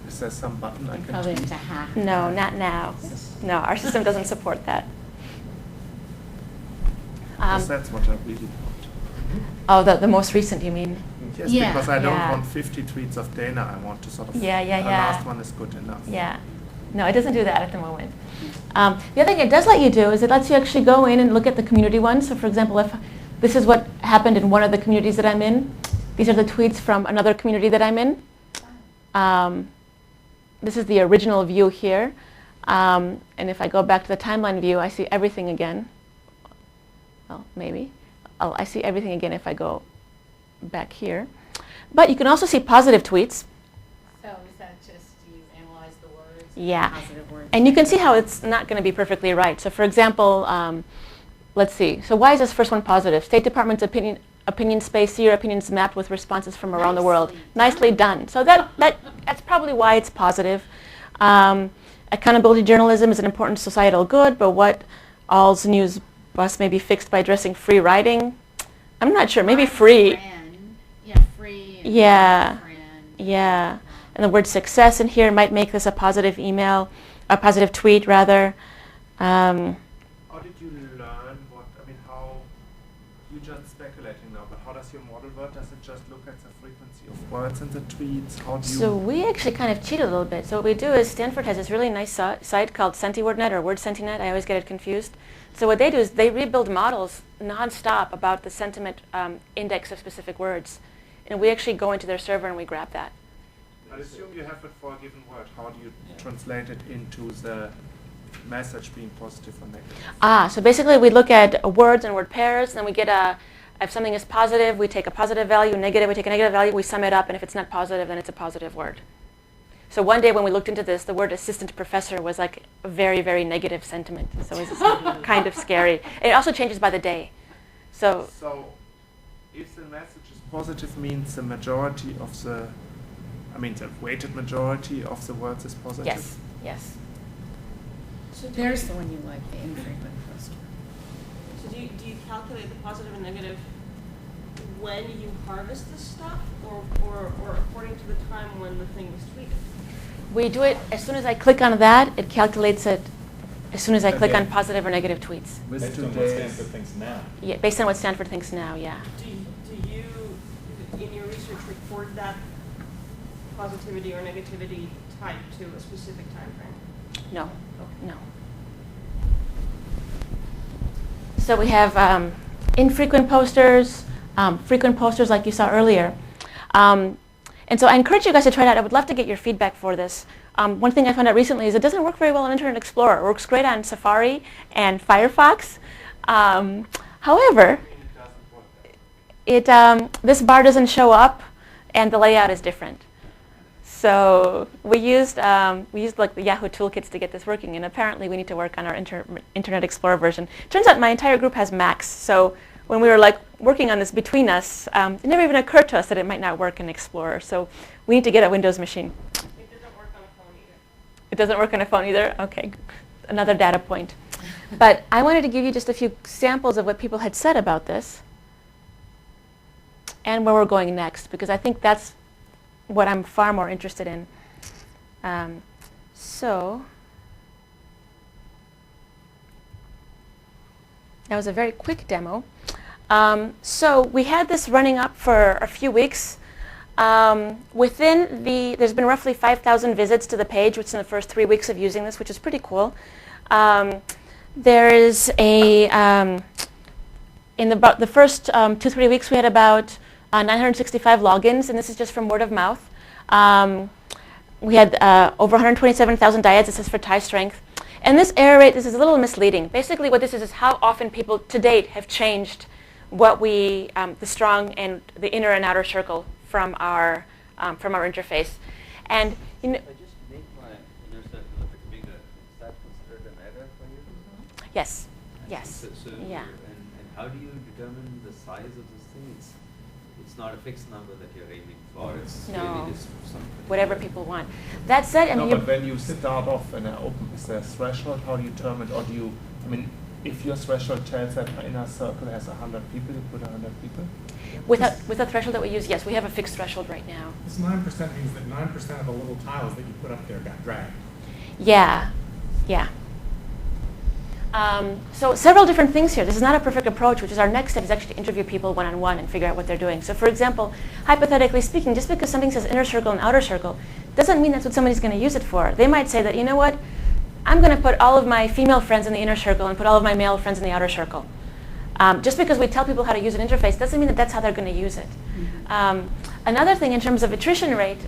Is there some button I can Probably tweet? to hack. No, not now. No, our system doesn't support that. Because that's what I really want. Oh, the most recent, you mean? Yes, Yeah. because I don't Yeah. want 50 tweets of Dana. I want to sort of. Yeah. The last one is good enough. Yeah. No, it doesn't do that at the moment. The other thing it does let you do is it lets you actually go in and look at the community ones. So for example, if this is what happened in one of the communities that I'm in, these are the tweets from another community that I'm in. This is the original view here. And if I go back to the timeline view, I see everything again. Well, maybe. I see everything again if I go back here. But you can also see positive tweets. So is that just you analyze the words? Yeah. Positive words. And you can see how it's not going to be perfectly right. So for example, let's see. So why is this first one positive? State Department's opinion space, see your opinions mapped with responses from around the world. Nicely done. So that's probably why it's positive. Accountability journalism is an important societal good, but what all's news bust may be fixed by addressing free writing. I'm not sure. Maybe free. Yeah, free. And Yeah. friend. Yeah. And the word success in here might make this a positive email, a positive tweet rather. How did you learn how, you're just speculating now, but how does your model work? Does it just look at the frequency of words in the tweets? How do you... So we actually kind of cheat a little bit. So what we do is Stanford has this really nice site called SentiWordNet or WordSentiNet. I always get it confused. So what they do is they rebuild models nonstop about the sentiment index of specific words. And we actually go into their server and we grab that. I assume you have it for a given word. How do you translate it into the message being positive or negative? So basically we look at words and word pairs, then we get if something is positive, we take a positive value, negative, we take a negative value, we sum it up, and if it's not positive, then it's a positive word. So one day when we looked into this, the word assistant professor was like a very, very negative sentiment. So it was kind of scary. It also changes by the day. So if the message is positive, means the majority of the weighted majority of the words is positive? Yes. So There's the one you like, the infrequent poster. So do you calculate the positive and negative when you harvest this stuff, or according to the time when the thing was tweeted? We do it as soon as I click on that, it calculates it as soon as I click on positive or negative tweets. Based on what Stanford thinks now. Yeah, based on what Stanford thinks now, yeah. Do you, in your research, record that positivity or negativity type to a specific time frame? No. So we have infrequent posters, frequent posters like you saw earlier. And so I encourage you guys to try it out. I would love to get your feedback for this. One thing I found out recently is it doesn't work very well on Internet Explorer. It works great on Safari and Firefox. However, this bar doesn't show up, and the layout is different. So we used like the Yahoo toolkits to get this working, and apparently we need to work on our Internet Explorer version. Turns out my entire group has Macs, so when we were like working on this between us, it never even occurred to us that it might not work in Explorer. So we need to get a Windows machine. It doesn't work on a phone either. It doesn't work on a phone either? Okay, another data point. But I wanted to give you just a few samples of what people had said about this and where we're going next, because I think that's what I'm far more interested in. So that was a very quick demo. So we had this running up for a few weeks. There's been roughly 5,000 visits to the page, which in the first 3 weeks of using this, which is pretty cool. There is in the first 2-3 weeks, we had about 965 logins, and this is just from word of mouth. We had over 127,000 dyads. This is for tie strength. And this error rate, this is a little misleading. Basically what this is how often people to date have changed what the strong and the inner and outer circle from our interface. And If I just make my inner circle a bit bigger, is that considered an error for you? yes. So Yeah. and how do you determine the size of this thing? it's not a fixed number that you're aiming for. It's No. really just something. Whatever people want. That said, I No, mean, but when you start off in an open, is there a threshold? How do you determine, or do you, I mean, if your threshold tells that my inner circle has 100 people, you put 100 people? with a threshold that we use, yes, we have a fixed threshold right now. This 9% means that 9% of the little tiles that you put up there got dragged. Yeah, yeah. So several different things here. This is not a perfect approach, which is our next step is actually to interview people one-on-one and figure out what they're doing. So for example, hypothetically speaking, just because something says inner circle and outer circle doesn't mean that's what somebody's going to use it for. They might say that, you know what, I'm going to put all of my female friends in the inner circle and put all of my male friends in the outer circle. Just because we tell people how to use an interface doesn't mean that that's how they're going to use it. Another thing in terms of attrition rate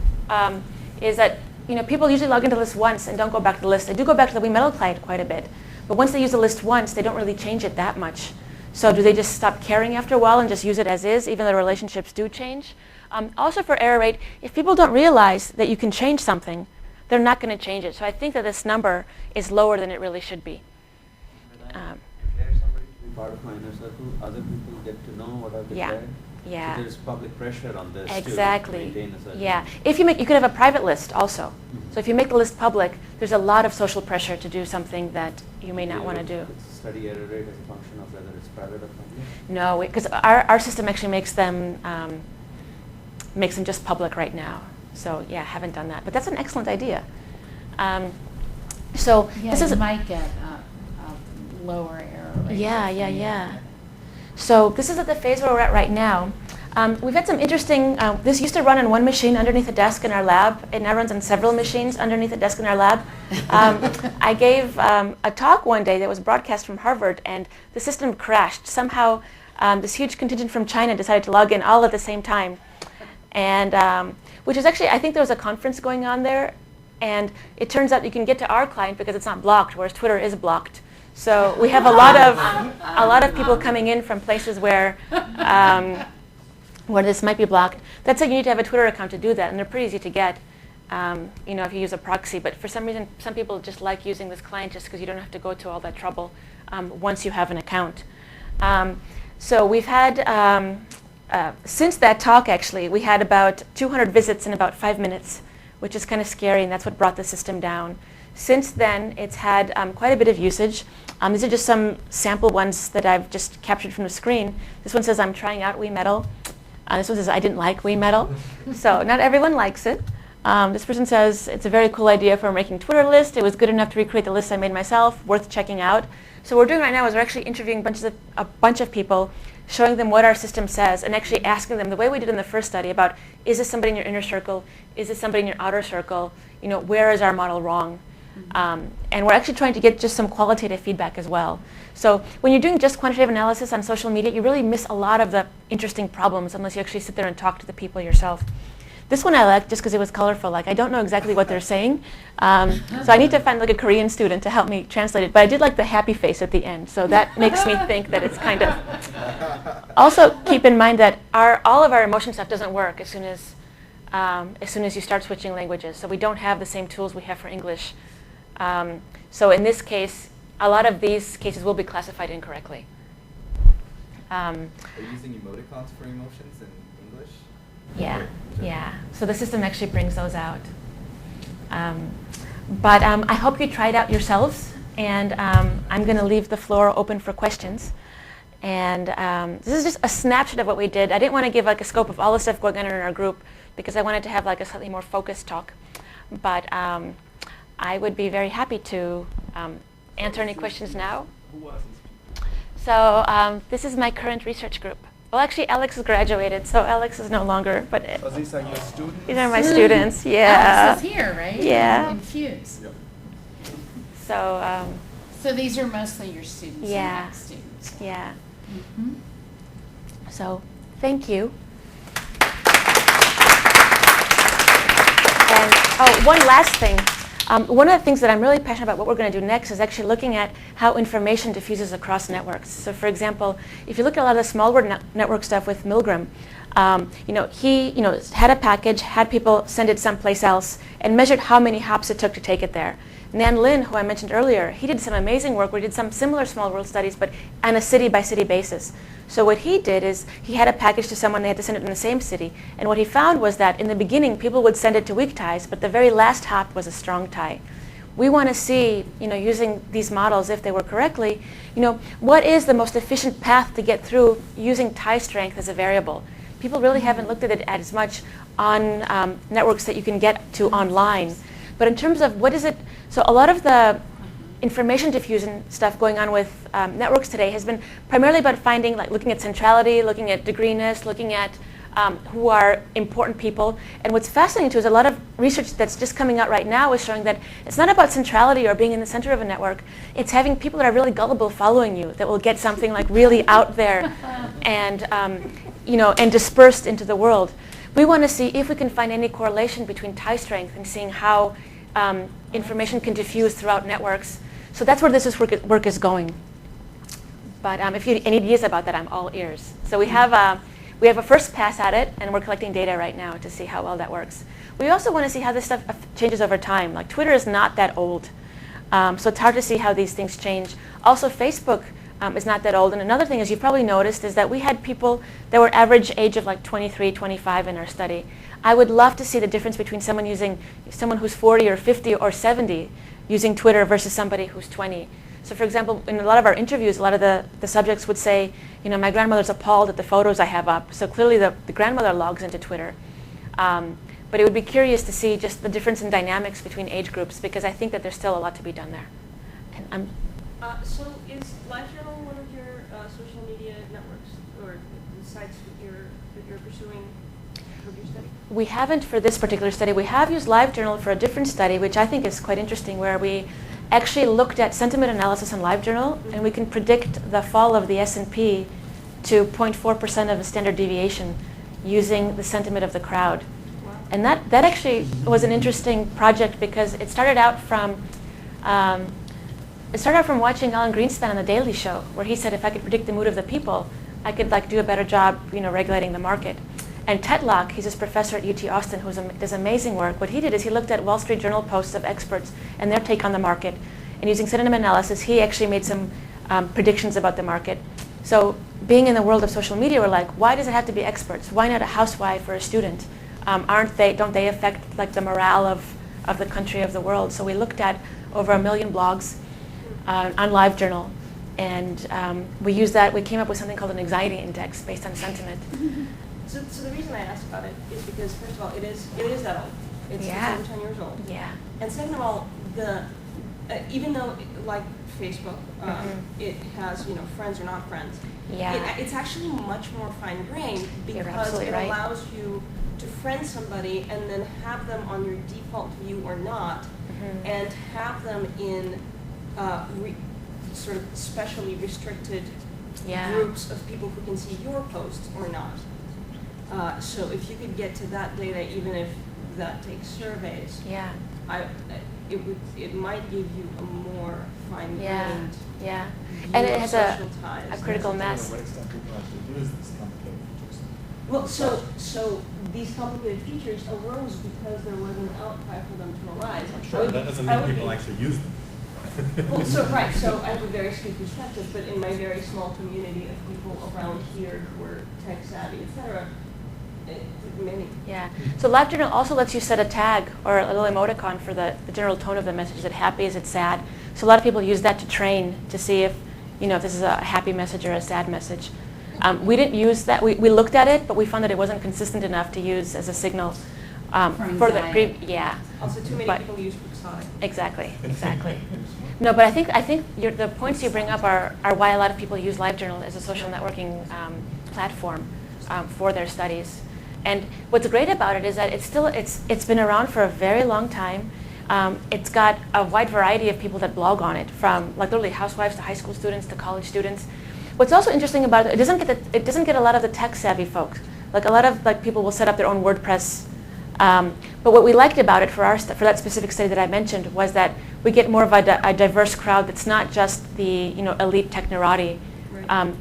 is that people usually log into the list once and don't go back to the list. They do go back to the WeMetal client quite a bit. But once they use the list once, they don't really change it that much. So do they just stop caring after a while and just use it as is, even though relationships do change? Also for error rate, if people don't realize that you can change something, they're not going to change it. So I think that this number is lower than it really should be. Declare somebody to be part of my inner circle, other people get to know what I've declared. Yeah. So there's public pressure on this Exactly. to maintain a certain. Yeah. If you could have a private list also. So if you make the list public, there's a lot of social pressure to do something that you may not want to do. Study error rate as a function of whether it's private or public? No, because our system actually makes them just public right now. So yeah, haven't done that. But that's an excellent idea. So Yeah, this is you might get a lower error rate. Yeah. So this is at the phase where we're at right now. We've had some interesting, this used to run on one machine underneath a desk in our lab. It now runs on several machines underneath a desk in our lab. I gave a talk one day that was broadcast from Harvard, and the system crashed. Somehow, this huge contingent from China decided to log in all at the same time. And which is actually, I think there was a conference going on there, and it turns out you can get to our client because it's not blocked, whereas Twitter is blocked. So we have a lot of people coming in from places where this might be blocked. That said, you need to have a Twitter account to do that, and they're pretty easy to get, if you use a proxy. But for some reason, some people just like using this client just because you don't have to go to all that trouble once you have an account. So we've had, since that talk actually, we had about 200 visits in about 5 minutes, which is kind of scary, and that's what brought the system down. Since then, it's had quite a bit of usage. These are just some sample ones that I've just captured from the screen. This one says, I'm trying out WeMetal. This one says, I didn't like WeMetal. So not everyone likes it. This person says, it's a very cool idea for making Twitter list. It was good enough to recreate the list I made myself, worth checking out. So what we're doing right now is we're actually interviewing a bunch of people, showing them what our system says, and actually asking them, the way we did in the first study, about is this somebody in your inner circle? Is this somebody in your outer circle? Where is our model wrong? And we're actually trying to get just some qualitative feedback as well. So when you're doing just quantitative analysis on social media, you really miss a lot of the interesting problems unless you actually sit there and talk to the people yourself. This one I like just because it was colorful. I don't know exactly what they're saying. So I need to find a Korean student to help me translate it. But I did like the happy face at the end. So that makes me think that it's kind of... Also keep in mind that all of our emotion stuff doesn't work as soon as you start switching languages. So we don't have the same tools we have for English. So in this case, a lot of these cases will be classified incorrectly. Are you using emoticons for emotions in English? Yeah. So the system actually brings those out. But I hope you try it out yourselves. And I'm going to leave the floor open for questions. And this is just a snapshot of what we did. I didn't want to give a scope of all the stuff going on in our group because I wanted to have a slightly more focused talk. But I would be very happy to answer any questions now. Who was this? So this is my current research group. Well, actually, Alex has graduated, so Alex is no longer. But So these are your students? These are my students. Yeah. Alex is here, right? Yeah. Infused. Yep. So. So these are mostly your students. Yeah. And students. Yeah. So, thank you. And one last thing. One of the things that I'm really passionate about, what we're going to do next, is actually looking at how information diffuses across networks. So, for example, if you look at a lot of the small word network stuff with Milgram, he had a package, had people send it someplace else, and measured how many hops it took to take it there. Nan Lin, who I mentioned earlier, he did some amazing work where he did some similar small world studies, but on a city-by-city basis. So what he did is he had a package to someone, they had to send it in the same city. And what he found was that in the beginning, people would send it to weak ties, but the very last hop was a strong tie. We want to see, using these models, if they work correctly, what is the most efficient path to get through using tie strength as a variable. People really haven't looked at it as much on networks that you can get to online. But in terms of what is it, so a lot of the information diffusion stuff going on with networks today has been primarily about finding, looking at centrality, looking at degreenness, looking at who are important people. And what's fascinating too is a lot of research that's just coming out right now is showing that it's not about centrality or being in the center of a network. It's having people that are really gullible following you that will get something really out there and and dispersed into the world. We want to see if we can find any correlation between tie strength and seeing how information can diffuse throughout networks. So that's where this work is going. But if you have any ideas about that, I'm all ears. So we have a first pass at it, and we're collecting data right now to see how well that works. We also want to see how this stuff changes over time. Like Twitter is not that old, so it's hard to see how these things change. Also, Facebook is not that old. And another thing is you've probably noticed is that we had people that were average age of 23, 25 in our study. I would love to see the difference between someone who's 40 or 50 or 70 using Twitter versus somebody who's 20. So for example, in a lot of our interviews, a lot of the subjects would say, my grandmother's appalled at the photos I have up. So clearly the grandmother logs into Twitter. But it would be curious to see just the difference in dynamics between age groups, because I think that there's still a lot to be done there. And so is LiveJournal one of your social media networks or sites that you're pursuing with your study? We haven't for this particular study. We have used LiveJournal for a different study, which I think is quite interesting, where we actually looked at sentiment analysis in LiveJournal, and we can predict the fall of the S&P to 0.4% of a standard deviation using the sentiment of the crowd. Wow. And that actually was an interesting project because it started out from watching Alan Greenspan on The Daily Show, where he said if I could predict the mood of the people, I could do a better job, regulating the market. And Tetlock, he's this professor at UT Austin who does amazing work. What he did is he looked at Wall Street Journal posts of experts and their take on the market. And using sentiment analysis, he actually made some predictions about the market. So being in the world of social media, we're like, why does it have to be experts? Why not a housewife or a student? Don't they affect the morale of the country, of the world? So we looked at over 1 million blogs on LiveJournal. And we used that. We came up with something called an anxiety index based on sentiment. So the reason I asked about it is because, first of all, it is that old. It's over 10 years old. Yeah. And second of all, even though, like Facebook, it has, friends or not friends, it's actually much more fine-grained because it allows you to friend somebody and then have them on your default view or not, and have them in sort of specially restricted groups of people who can see your posts or not. So if you could get to that data, even if that takes surveys, it might give you a more fine-grained and it has social ties. a critical mass. What extent people actually use these complicated features? Well, so these complicated features arose because there was an outcry for them to arise. I'm sure that doesn't mean people actually use them. Well, so I have a very skewed perspective, but in my very small community of people around here who are tech savvy, etc., many. Yeah. So LiveJournal also lets you set a tag or a little emoticon for the general tone of the message. Is it happy? Is it sad? So a lot of people use that to train to see if this is a happy message or a sad message. We didn't use that. We looked at it, but we found that it wasn't consistent enough to use as a signal for the Also, too many people use Quixotic. Exactly. No, but I think the points you bring up are why a lot of people use LiveJournal as a social networking platform for their studies. And what's great about it is that it's been around for a very long time. It's got a wide variety of people that blog on it, from literally housewives to high school students to college students. What's also interesting about it doesn't get a lot of the tech savvy folks. A lot of people will set up their own WordPress. But what we liked about it for that specific study that I mentioned was that we get more of a diverse crowd that's not just the elite technorati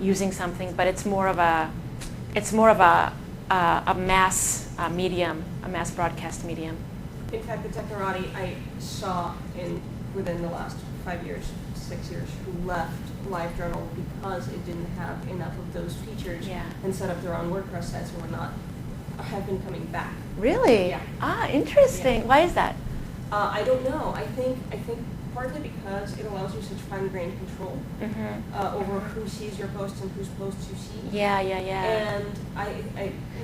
using something, but it's more of a mass medium, a mass broadcast medium. In fact, the technorati I saw within the last 5 years 6 years who left LiveJournal because it didn't have enough of those features and set up their own WordPress sites and whatnot, have been coming back. Really? Yeah. Ah, interesting. Yeah. Why is that? I don't know. I think partly because it allows you such fine-grained control over who sees your posts and whose posts you see. Yeah. And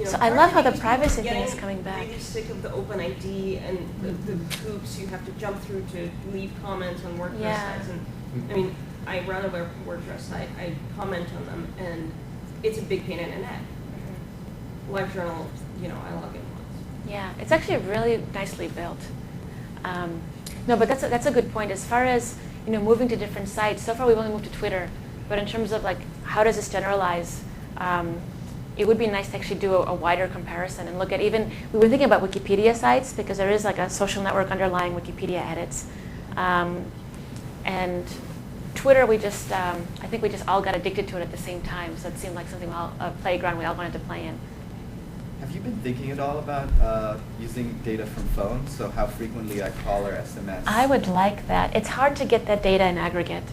So I love how the people privacy are thing is getting coming back. Really sick of the OpenID and the hoops you have to jump through to leave comments on WordPress sites. And I mean, I run a WordPress site. I comment on them, and it's a big pain in the neck. LiveJournal, I log in once. Yeah, it's actually really nicely built. No, but that's a good point. As far as moving to different sites, so far we've only moved to Twitter. But in terms of like how does this generalize, it would be nice to actually do a wider comparison and look at even we were thinking about Wikipedia sites because there is like a social network underlying Wikipedia edits, and Twitter I think we just all got addicted to it at the same time. So it seemed like something a playground we all wanted to play in. Have you been thinking at all about using data from phones? So how frequently I call or SMS? I would like that. It's hard to get that data in aggregate.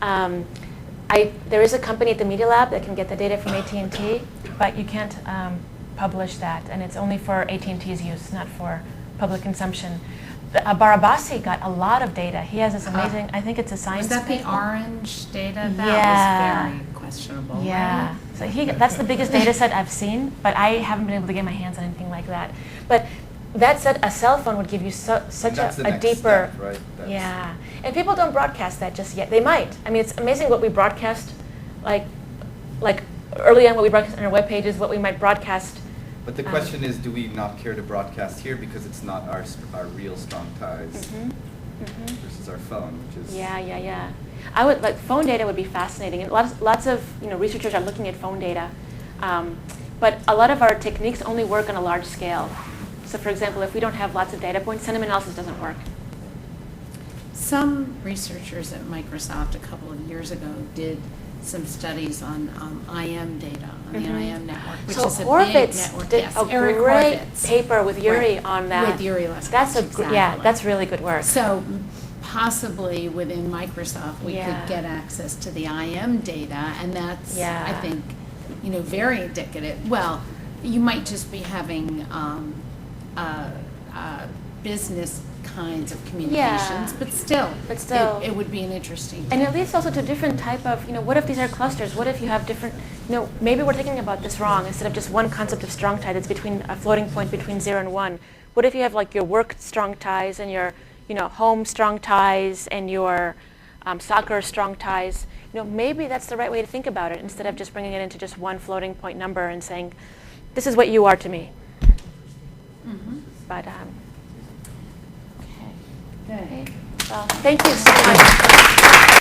There is a company at the Media Lab that can get the data from AT&T, but you can't publish that, and it's only for AT&T's use, not for public consumption. Barabasi got a lot of data. He has this amazing, I think it's a science Was that the paper. orange data? That Yeah. was very questionable. Yeah. Right? So that's the biggest data set I've seen, but I haven't been able to get my hands on anything like that. But that said, a cell phone would give you such that's the a next deeper. step, right? Yeah. And people don't broadcast that just yet. They might. I mean, it's amazing what we broadcast, like early on what we broadcast on our web pages, what we might broadcast. But the question is, do we not care to broadcast here because it's not our real strong ties versus our phone, which is... Yeah. I would phone data would be fascinating, and lots of researchers are looking at phone data, but a lot of our techniques only work on a large scale. So, for example, if we don't have lots of data points, sentiment analysis doesn't work. Some researchers at Microsoft a couple of years ago did some studies on IM data, on the IM network, which is a big network. Did Yes, a Eric great Horvitz. paper with Yuri Right. on that. With Yuri Leskovich, That's exactly. that's really good work. So possibly within Microsoft we could get access to the IM data, and that's I think very indicative. Well, you might just be having business kinds of communications, but still, it would be an interesting. And it leads also to different type of, what if these are clusters? What if you have different, maybe we're thinking about this wrong. Instead of just one concept of strong tie that's between a floating point between 0 and 1. What if you have like your work strong ties and your, home strong ties and your soccer strong ties? Maybe that's the right way to think about it instead of just bringing it into just one floating point number and saying, this is what you are to me. But Okay. well, thank you so much.